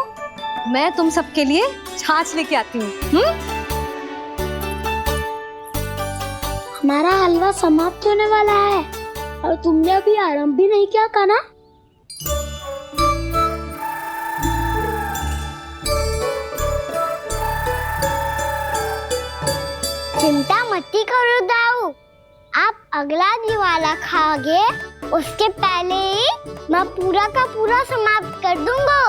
मैं तुम सबके लिए छाछ लेके आती हूँ। हमारा हलवा समाप्त होने वाला है और तुमने अभी आराम भी नहीं किया काना। चिंता मत करो दाऊ, आप अगला दिवाला खाओगे उसके पहले ही मैं पूरा का पूरा समाप्त कर दूंगा।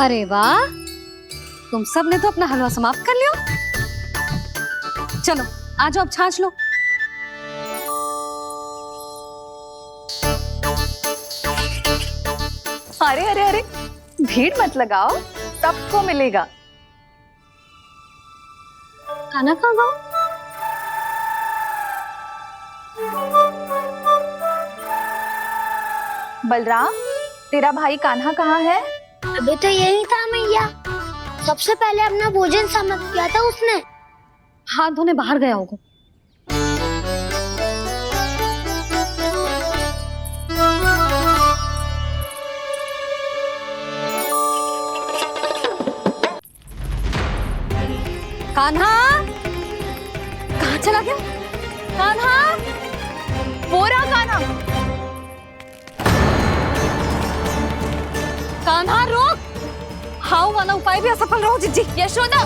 अरे वाह, तुम सब ने तो अपना हलवा समाप्त कर लिया। चलो आ जाओ, अब छाछ लो। अरे अरे अरे, भीड़ मत लगाओ, सबको मिलेगा। खाना कहाँ गया? बलराम, तेरा भाई कान्हा कहाँ है? अभी तो यही था मैया। सबसे पहले अपना भोजन समाप्त किया था उसने। हाथ धोने बाहर गया होगा। कान्हा कहाँ चला गया? कान्हा, वो रहा कान्हा। कान्हा रोक! हाउ वाला उपाय भी असफल रहो जिज्जी। यशोदा,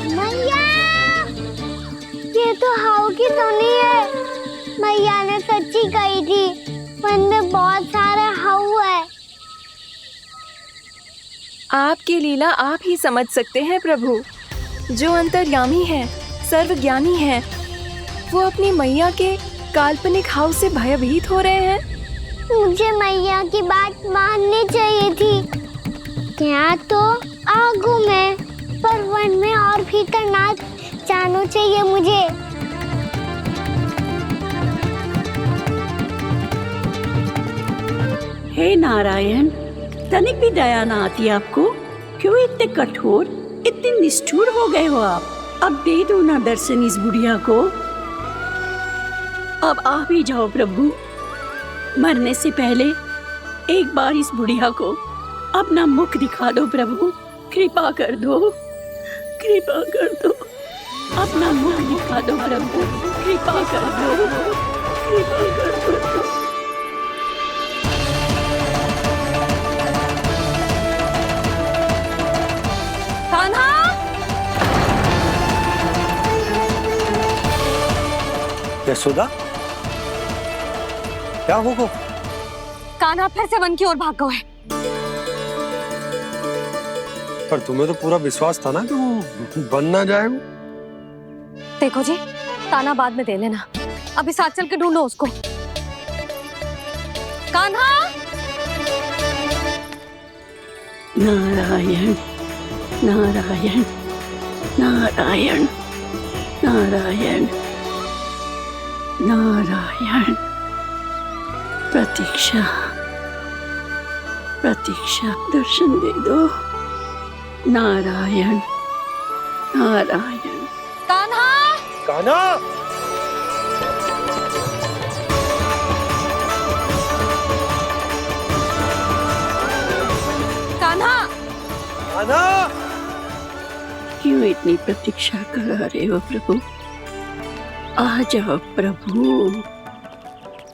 मैया, ये तो हाउ की धुनी है। मैया ने सच्ची कही थी, वन में बहुत सारे हाउ है। आपकी लीला आप ही समझ सकते हैं प्रभु। जो अंतर्यामी है, सर्वज्ञानी है, वो अपनी मैया के काल्पनिक हाव से भयभीत हो रहे हैं। मुझे मैया की बात माननी चाहिए थी। यहाँ तो आगू में, पर वन में और भीतर ना जाना चाहिए मुझे। हे नारायण, तनिक भी दया ना आती आपको? क्यों इतने कठोर, इतने निष्ठुर हो गए हो आप? अब दे दो ना दर्शन इस बुढ़िया को। अब आप ही जाओ प्रभु। मरने से पहले एक बार इस बुढ़िया को अपना मुख दिखा दो प्रभु। कृपा कर दो, कृपा कर दो। अपना मुख दिखा दो प्रभु, कृपा कर दो, कृपा कर दो। कान्हा! यशोदा, क्या होगा? कान्हा फिर से वन की ओर भाग गया है। पर तुम्हें तो पूरा विश्वास था ना कि वो बन ना जाए। देखो जी, ताना बाद में दे लेना, अभी साथ चल के ढूंढो उसको। कान्हा! नारायण नारायण नारायण नारायण नारायण। प्रतीक्षा प्रतीक्षा, दर्शन दे दो। नारायण नारायण। कान्हा! कान्हा! कान्हा! कान्हा! क्यों इतनी प्रतीक्षा कर रहे हो प्रभु? आ जाओ प्रभु,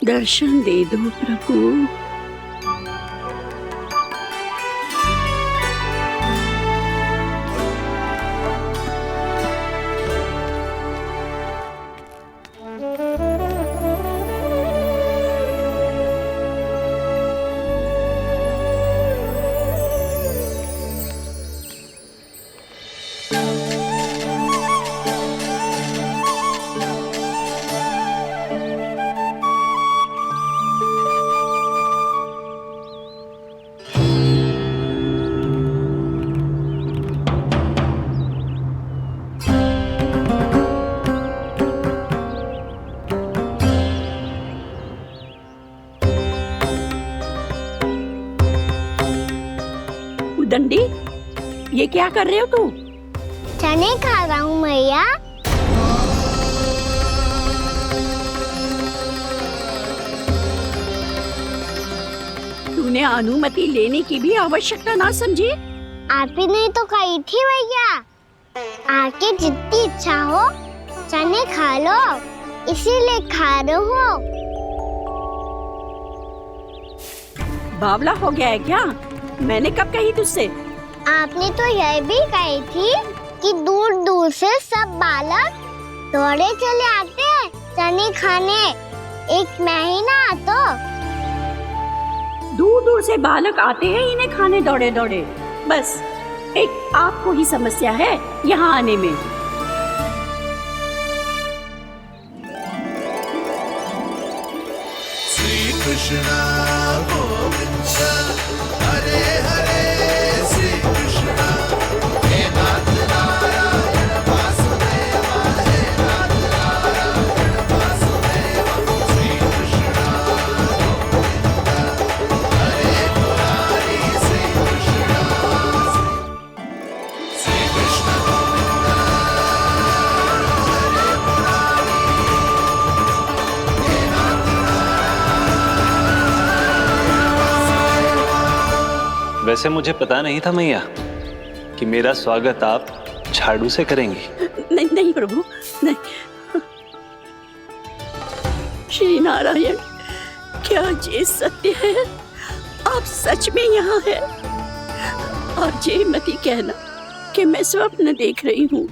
दर्शन दे दो प्रभु। दंडी, ये क्या कर रहे हो तू? चने खा रहा हूँ मैया। तूने अनुमति लेने की भी आवश्यकता ना समझी? आप ही ने तो कही थी भैया, आके जितनी इच्छा हो चने खा लो, इसीलिए खा रहे हो। बावला हो गया है क्या? मैंने कब कही तुझसे? आपने तो यह भी कही थी कि दूर दूर से सब बालक दौड़े चले आते हैं चने खाने, एक महीना तो दूर दूर से बालक आते हैं इन्हें खाने दौड़े दौड़े। बस एक आपको ही समस्या है यहाँ आने में। श्री कृष्ण गोविंद हरे हरे, श्री कृष्ण हे नाथ नारायण वासुदेव, हे नाथ नारायण वासुदेव, श्री कृष्ण गोविंद हरे मुरारी, श्री कृष्ण गोविंद हरे मुरारी, हे नाथ वैसे मुझे पता नहीं था मैया कि मेरा स्वागत आप झाड़ू से करेंगी। नहीं नहीं प्रभु, नहीं। श्री नारायण, क्या ये सत्य है? आप सच में यहाँ हैं? और ये मती कहना कि मैं स्वप्न देख रही हूँ।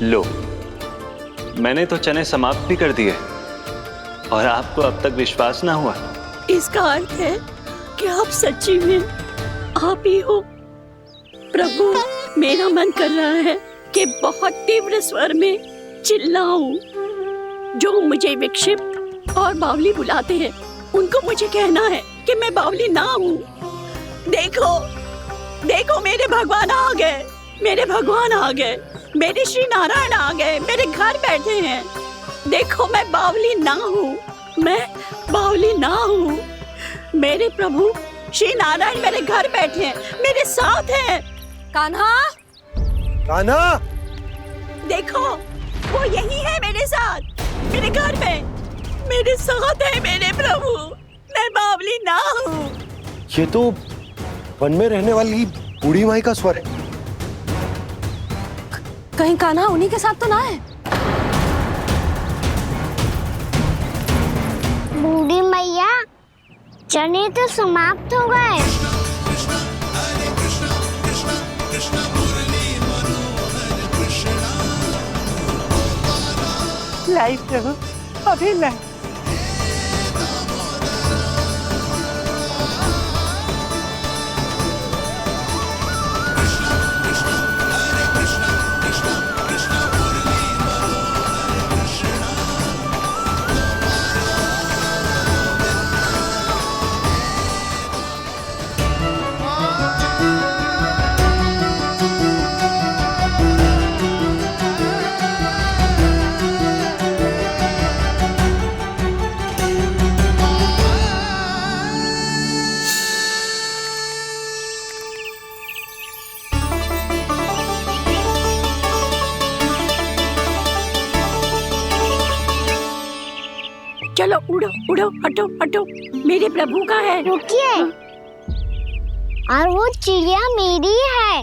लो, मैंने तो चने समाप्त भी कर दिए और आपको अब तक विश्वास ना हुआ। इसका अर्थ है कि आप सच्ची में आप ही हो। प्रभु, मेरा मन कर रहा है कि बहुत तीव्र स्वर में चिल्लाऊं। जो मुझे विक्षिप्त और बावली बुलाते हैं उनको मुझे कहना है कि मैं बावली ना हूँ। देखो देखो, मेरे भगवान आ गए, मेरे भगवान आ गए, मेरे श्री नारायण आ गए, मेरे घर बैठे हैं। देखो, मैं बावली ना हूँ, मैं बावली ना हूँ। मेरे प्रभु श्री नारायण मेरे घर बैठे हैं, मेरे साथ हैं। कान्हा, कान्हा, देखो वो यही है मेरे साथ, मेरे घर में मेरे साथ है मेरे प्रभु। मैं बावली ना हूँ। ये तो वन में रहने वाली बूढ़ी माई का स्वर है। कहीं कान्हा उन्हीं के साथ तो ना है? बूढ़ी मैया, चने तो समाप्त हो गए। कृष्ण हरे कृष्ण, कृष्ण कृष्ण मुरली मनोहर कृष्ण लाई प्रभु, अभी लाई। चलो उड़ो उड़ो, हटो हटो, मेरे प्रभु का है। रुकिए, और वो चिड़िया मेरी है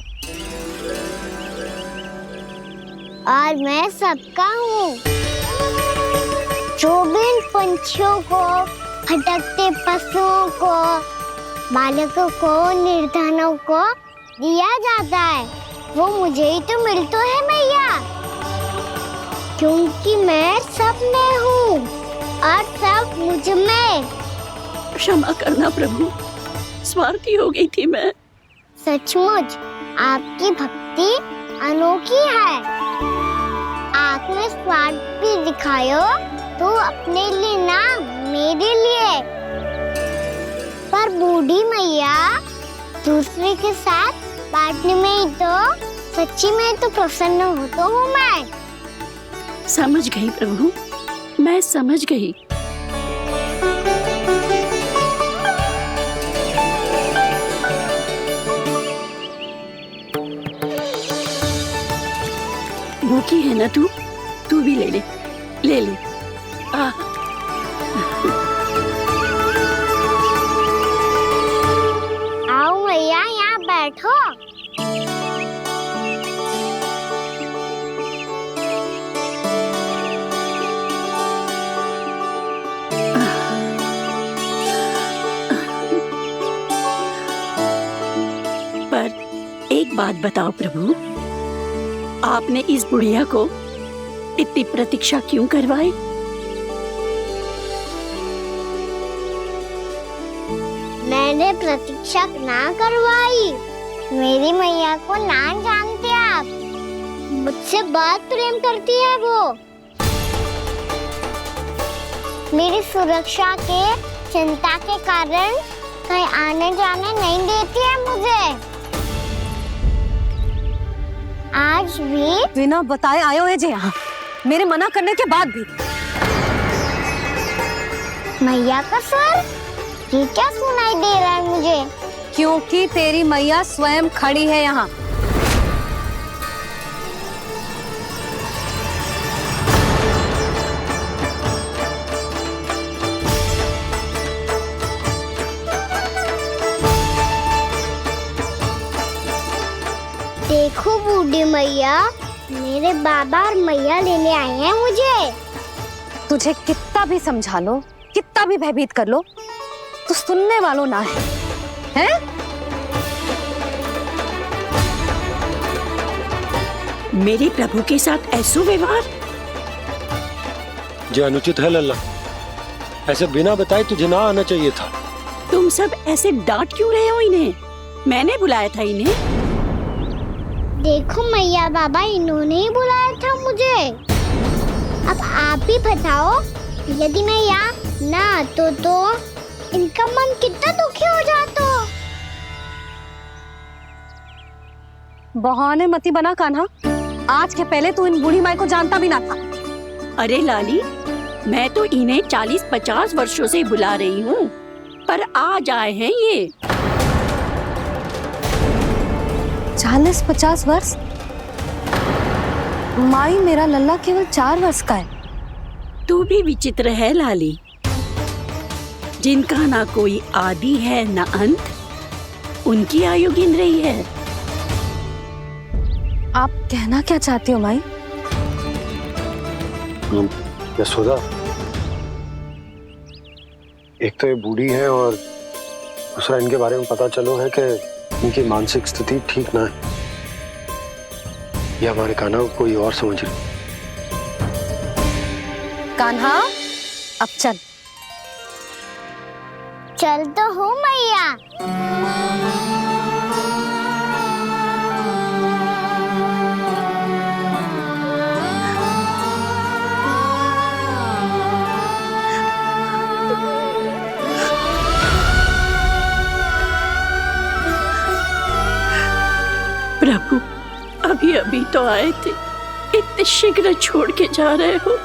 और मैं सबका हूँ। जो भी इन पंछियों को, भटकते पशुओं को, बालकों को, निर्धनों को दिया जाता है वो मुझे ही तो मिलता है मैया, क्योंकि मैं सब में हूँ और सब मुझ में। क्षमा करना प्रभु, स्वार्थी हो गई थी मैं। सचमुच आपकी भक्ति अनोखी है। आपने स्वार्थ भी दिखायो तो अपने लिए ना, मेरे लिए। पर बूढ़ी मैया, दूसरे के साथ बांटने में ही तो सच्ची में तो प्रसन्न होता हूँ मैं। समझ गई प्रभु, मैं समझ गई। भूखी है ना तू? तू भी ले ले, ले ले। आओ मैया, यहाँ बैठो। एक बात बताओ प्रभु, आपने इस बुढ़िया को इतनी प्रतीक्षा क्यों करवाई? मैंने प्रतीक्षा ना करवाई। मेरी मैया को ना जानते आप, मुझसे बहुत प्रेम करती है वो। मेरी सुरक्षा के चिंता के कारण कहीं आने जाने नहीं देती है मुझे। आज भी बिना बताए आयो है जे यहाँ, मेरे मना करने के बाद भी। मैया का स्वर ये क्या सुनाई दे रहा है मुझे? क्योंकि तेरी मैया स्वयं खड़ी है यहाँ। देखो बूढ़ी मैया, मेरे बाबा और मैया लेने आए हैं मुझे। तुझे कितना भी समझा लो, कितना भी भयभीत कर लो, तो सुनने वालों ना है, हैं? मेरे प्रभु के साथ ऐसा व्यवहार जो अनुचित है लल्ला। ऐसे बिना बताए तुझे ना आना चाहिए था। तुम सब ऐसे डांट क्यों रहे हो इन्हें? मैंने बुलाया था इन्हें। देखो मैया बाबा, इन्होंने ही बुलाया था मुझे। अब आप ही बताओ, यदि मैं यहाँ ना आतो तो इनका मन कितना दुखी हो जाता। बहाने मती बना कान्हा, आज के पहले तू इन बूढ़ी माई को जानता भी ना था। अरे लाली, मैं तो इन्हें 40-50 वर्षों से बुला रही हूँ, पर आज आए हैं ये। 40-50 वर्ष? माई, मेरा लल्ला केवल 4 वर्ष का है। तू भी विचित्र है लाली, जिनका ना कोई आदि है ना अंत, उनकी आयु गिन रही है। आप कहना क्या चाहती हो माई? यशोदा, एक तो ये बूढ़ी है और दूसरा इनके बारे में पता चलो है कि इनकी मानसिक स्थिति ठीक ना है। ये हमारे कान्हा को कोई और समझ रही। कान्हा, अब चल। चल तो हूँ मैया। प्रभु, अभी अभी तो आए थे, इतने शीघ्र छोड़ के जा रहे हो?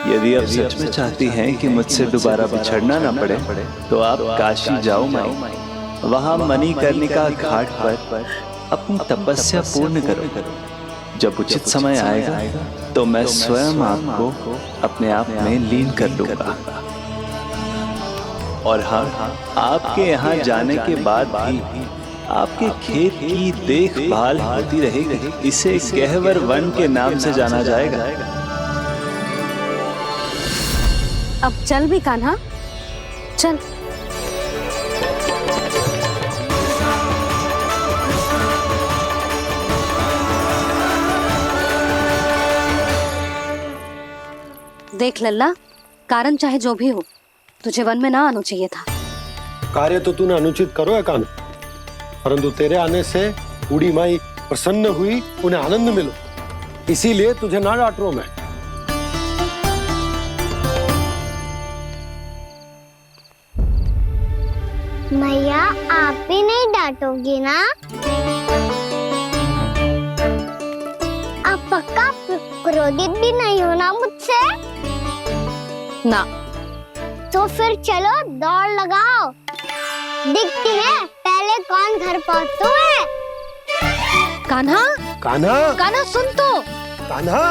यदि आप सच में चाहती हैं कि मुझसे दोबारा बिछड़ना ना पड़े, तो आप काशी जाओ माई। वहां मणिकर्णिका घाट पर अपनी तपस्या पूर्ण करो। जब उचित समय आएगा तो मैं स्वयं आपको अपने आप में लीन कर लूंगा। और हाँ, आपके यहाँ जाने के बाद भी आपके खेत की देखभाल होती रहेगी। इसे गहवर वन के नाम से जाना जाएगा। अब चल भी कान्हा, चल। देख लल्ला, कारण चाहे जो भी हो, तुझे वन में ना आना चाहिए था। कार्य तो तूने अनुचित करो है कान्हा, परंतु तेरे आने से बूढ़ी माई प्रसन्न हुई, उन्हें आनंद मिलो, इसीलिए तुझे ना डांट रहा हूं मैं। मैया, आप भी नहीं डांटोगी ना? आप पक्का क्रोधित भी नहीं हो ना मुझसे? ना। तो फिर चलो दौड़ लगाओ। दिखती है, पहले कौन घर पहुँचता है? कान्हा, कान्हा, कान्हा सुन तो। कान्हा,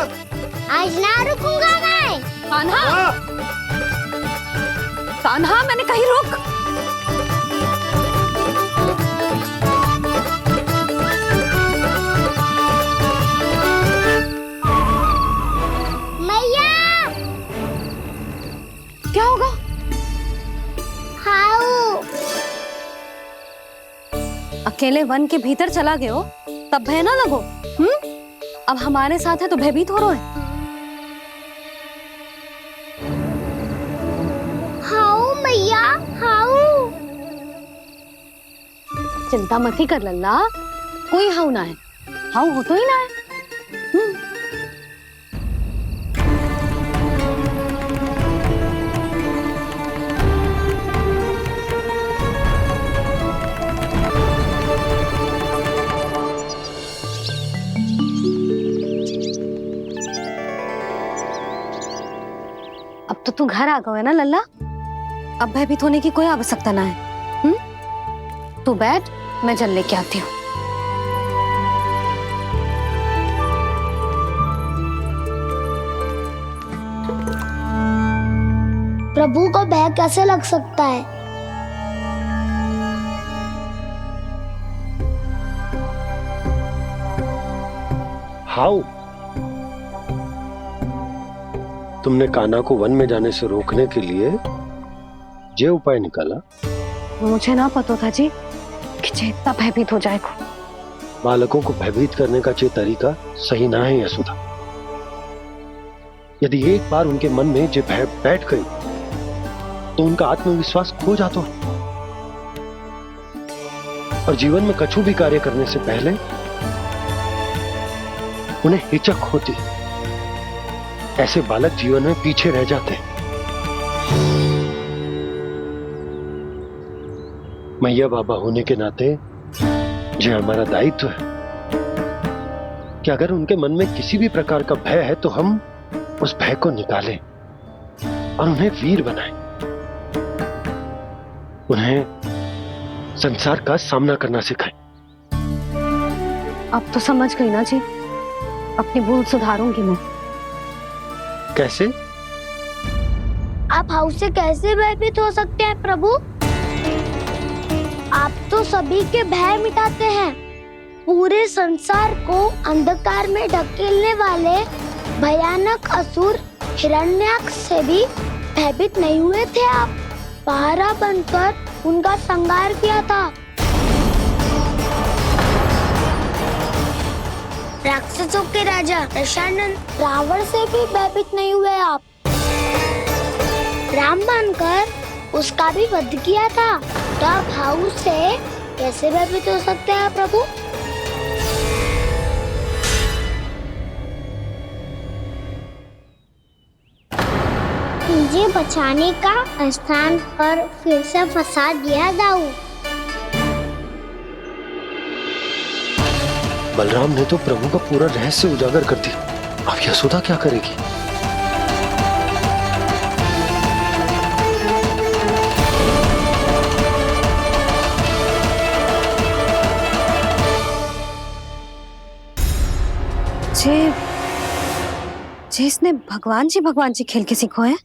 आज ना रुकूंगा मैं। कान्हा, कान्हा, मैंने कही रुक। मैया, क्या होगा? हाउ अकेले वन के भीतर चला गए हो तब भय ना लगो। अब हमारे साथ है तो भयभीत हो रहे हैं। हाउ मैया, हाउ। चिंता मत ही कर लल्ला, कोई हाउ ना है। हाउ हो तो ही ना है। अब तो तू घर आ गया है ना लल्ला, अब भयभीत होने की कोई आवश्यकता ना है। तू बैठ, मैं जल लेके आती हूँ। प्रभु को भय कैसे लग सकता है? हाउ? तुमने कान्हा को वन में जाने से रोकने के लिए ये उपाय निकाला? मुझे ना पता था जी कि जे इतना भयभीत हो जाएगा। बालकों को भयभीत करने का ये तरीका सही ना है यशोदा। यदि एक बार उनके मन में ये भय बैठ गई तो उनका आत्मविश्वास खो जाता है और जीवन में कछु भी कार्य करने से पहले उन्हें हिचक होती। ऐसे बालक जीवन में पीछे रह जाते हैं। मैया बाबा होने के नाते ये हमारा दायित्व है कि अगर उनके मन में किसी भी प्रकार का भय है तो हम उस भय को निकालें और उन्हें वीर बनाएं। उन्हें संसार का सामना करना सिखाएं। अब तो समझ गई ना जी, अपनी भूल सुधारूंगी मैं। कैसे? आप हाउ से कैसे भयभीत हो सकते हैं प्रभु? आप तो सभी के भय मिटाते हैं। पूरे संसार को अंधकार में ढकेलने वाले भयानक असुर हिरण्याक्ष से भी भयभीत नहीं हुए थे आप। पहरा बनकर उनका संहार किया था। राक्षसों के राजा दशानन रावण से भी भयभीत नहीं हुए आप। राम बनकर उसका भी वध किया था। तो आप हाउ से कैसे भयभीत हो सकते हैं प्रभु? मुझे बचाने का स्थान पर फिर से फंसा दिया दाऊ। बलराम ने तो प्रभु का पूरा रहस्य उजागर कर दिया। अब यशोदा क्या करेगी? जे इसने भगवान जी खेल के सीखो है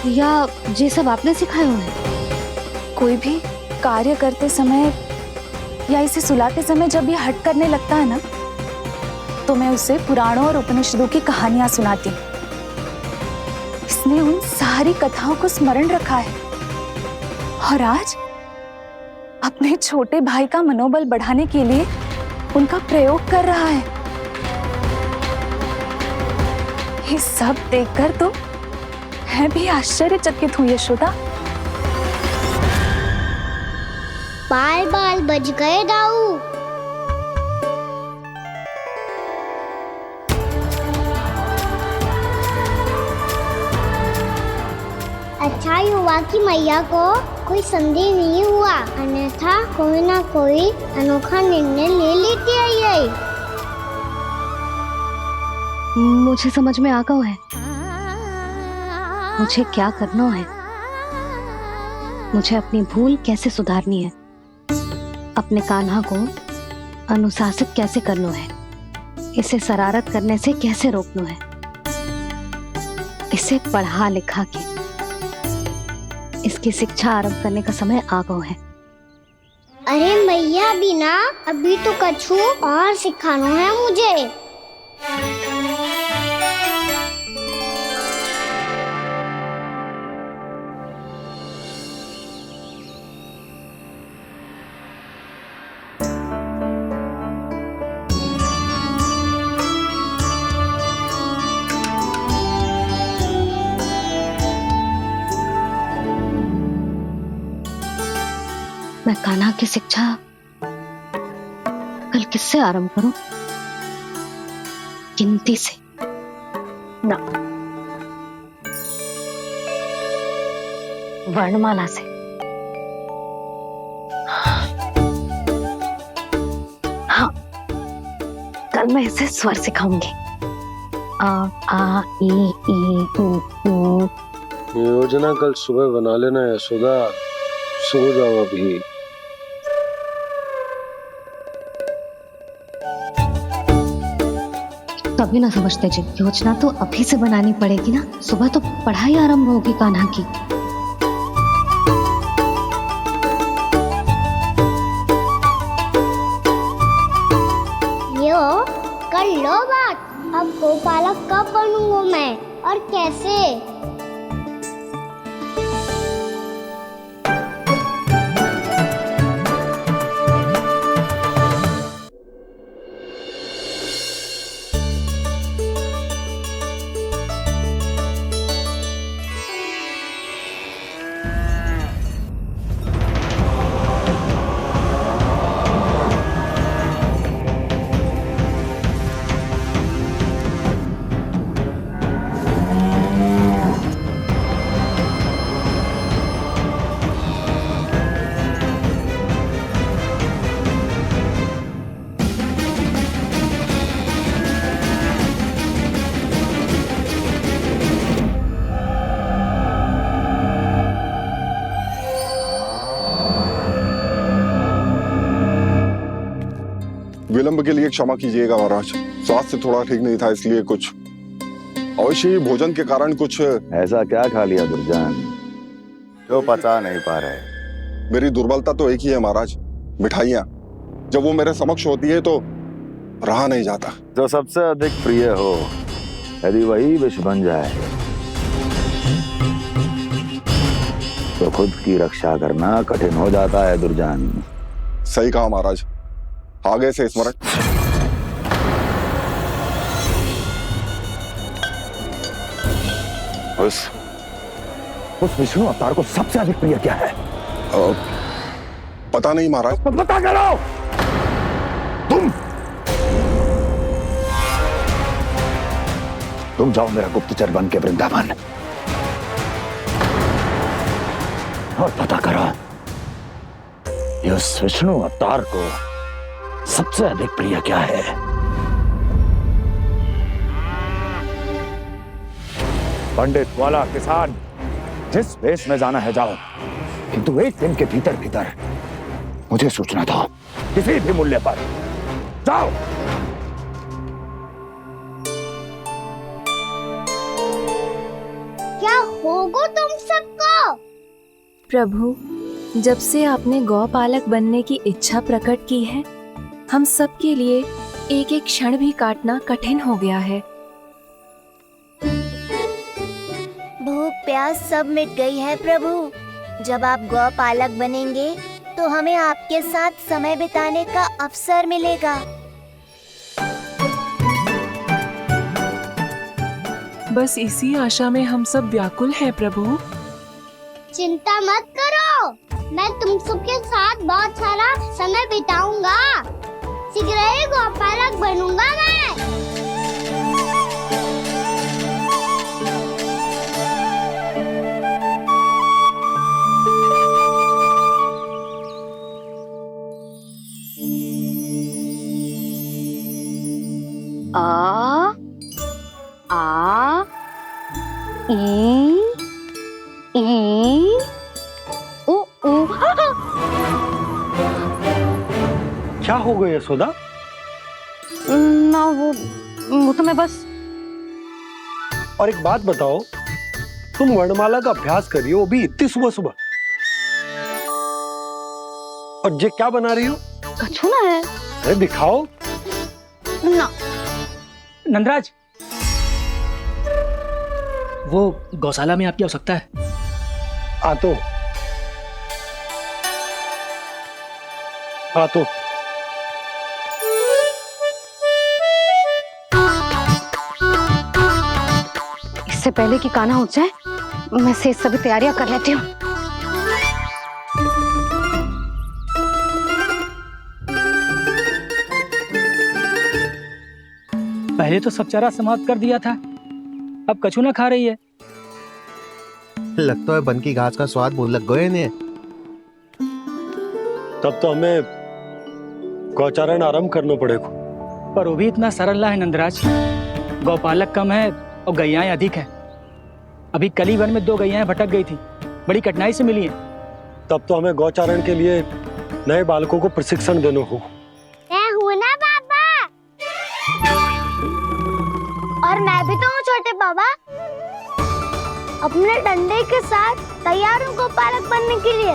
या ये सब आपने सिखाए हुए हैं? कोई भी कार्य करते समय या इसे सुलाते समय जब ये हट करने लगता है ना, तो मैं उसे पुराणों और उपनिषदों की कहानियां सुनाती हूँ। इसने उन सारी कथाओं को स्मरण रखा है और आज अपने छोटे भाई का मनोबल बढ़ाने के लिए उनका प्रयोग कर रहा है। ये सब देखकर तो मैं भी आश्चर्यचकित हूँ यशोदा। बाल बाल बज गए दाऊ। अच्छा ही हुआ कि मैया को कोई संदेह नहीं हुआ, अन्यथा कोई ना कोई अनोखा निर्णय ले लेती आई। मुझे समझ में आ गया है मुझे क्या करना है। मुझे अपनी भूल कैसे सुधारनी है, अपने कान्हा को अनुशासित कैसे करना है, इसे शरारत करने से कैसे रोकना है, इसे पढ़ा लिखा के इसकी शिक्षा आरंभ करने का समय आ गया है। अरे मैया बिना, अभी तो कछु और सिखाना है मुझे। मैं कान्हा की शिक्षा कल किससे आरंभ करूं? गिनती से ना, वर्णमाला से। हाँ, कल मैं इसे स्वर सिखाऊंगी। आ आ ई ई उ ऊ। योजना कल सुबह बना लेना यशोदा, सो जाओ अभी। तभी ना समझते जी, योजना तो अभी से बनानी पड़ेगी ना, सुबह तो पढ़ाई आरंभ होगी कान्हा की। यो कर लो बात, अब गोपालक कब बनूंगा मैं और कैसे? विलंब के लिए क्षमा कीजिएगा महाराज, स्वास्थ्य थोड़ा ठीक नहीं था, इसलिए कुछ अवश्य ही भोजन के कारण कुछ। ऐसा क्या खा लिया दुर्जन जो पता नहीं पा रहे? मेरी दुर्बलता तो एक ही है महाराज, मिठाइयाँ। जब वो मेरे समक्ष होती है तो रहा नहीं जाता। जो सबसे अधिक प्रिय हो, यदि वही विष बन जाए तो खुद की रक्षा करना कठिन हो जाता है दुर्जन। सही कहा महाराज, आगे से स्मरण। उस विष्णु अवतार को सबसे अधिक प्रिय क्या है? पता नहीं महाराज। पता करो। तुम जाओ मेरा गुप्तचर बन के वृंदावन और पता करो उस विष्णु अवतार को सबसे अधिक प्रिय क्या है। पंडित वाला किसान जिस वेश में जाना है जाओ, किंतु एक दिन के भीतर भीतर मुझे सूचना दो, किसी भी मूल्य पर। जाओ। क्या होगा तुम सबको? प्रभु, जब से आपने गौपालक बनने की इच्छा प्रकट की है, हम सब के लिए एक एक क्षण भी काटना कठिन हो गया है। भूख प्यास सब मिट गई है प्रभु। जब आप गौपालक बनेंगे तो हमें आपके साथ समय बिताने का अवसर मिलेगा। बस इसी आशा में हम सब व्याकुल हैं प्रभु। चिंता मत करो, मैं तुम सबके साथ बहुत सारा समय बिताऊंगा। शीघ्र ही गोपालक बनूंगा मैं। आ आ ई ई उ क्या हो गई यशोदा? ना वो तो मैं बस। और एक बात बताओ, तुम वर्णमाला का अभ्यास कर रही हो, वो भी इतनी सुबह सुबह, और ये क्या बना रही हो? कछुआ है। अरे दिखाओ ना। नंदराज, वो गौशाला में आपकी आवश्यकता है। आतो आतो। इससे पहले कि कान्हा उठ जाए, मैं से सभी तैयारियां कर लेती हूँ। पहले तो सब चारा समाप्त कर दिया था, अब कछुआ खा रही है। लगता है बन की घास का स्वाद बहुत लग गए इन्हें। तब तो हमें गौचारण आरंभ करना पड़ेगा। पर वो भी इतना सरल ना है नंदराज। गौपालक कम है और गैयाएं अधिक है। अभी कली वन में 2 गैयाएं भटक गई थी, बड़ी कठिनाई से मिली हैं। तब तो हमें गौचारण के लिए नए बालकों को प्रशिक्षण देना होगा। मैं हूँ ना बाबा। और मैं भी तो हूँ छोटे बाबा। अपने डंडे के साथ तैयार हूँ गौपालक बनने के लिए।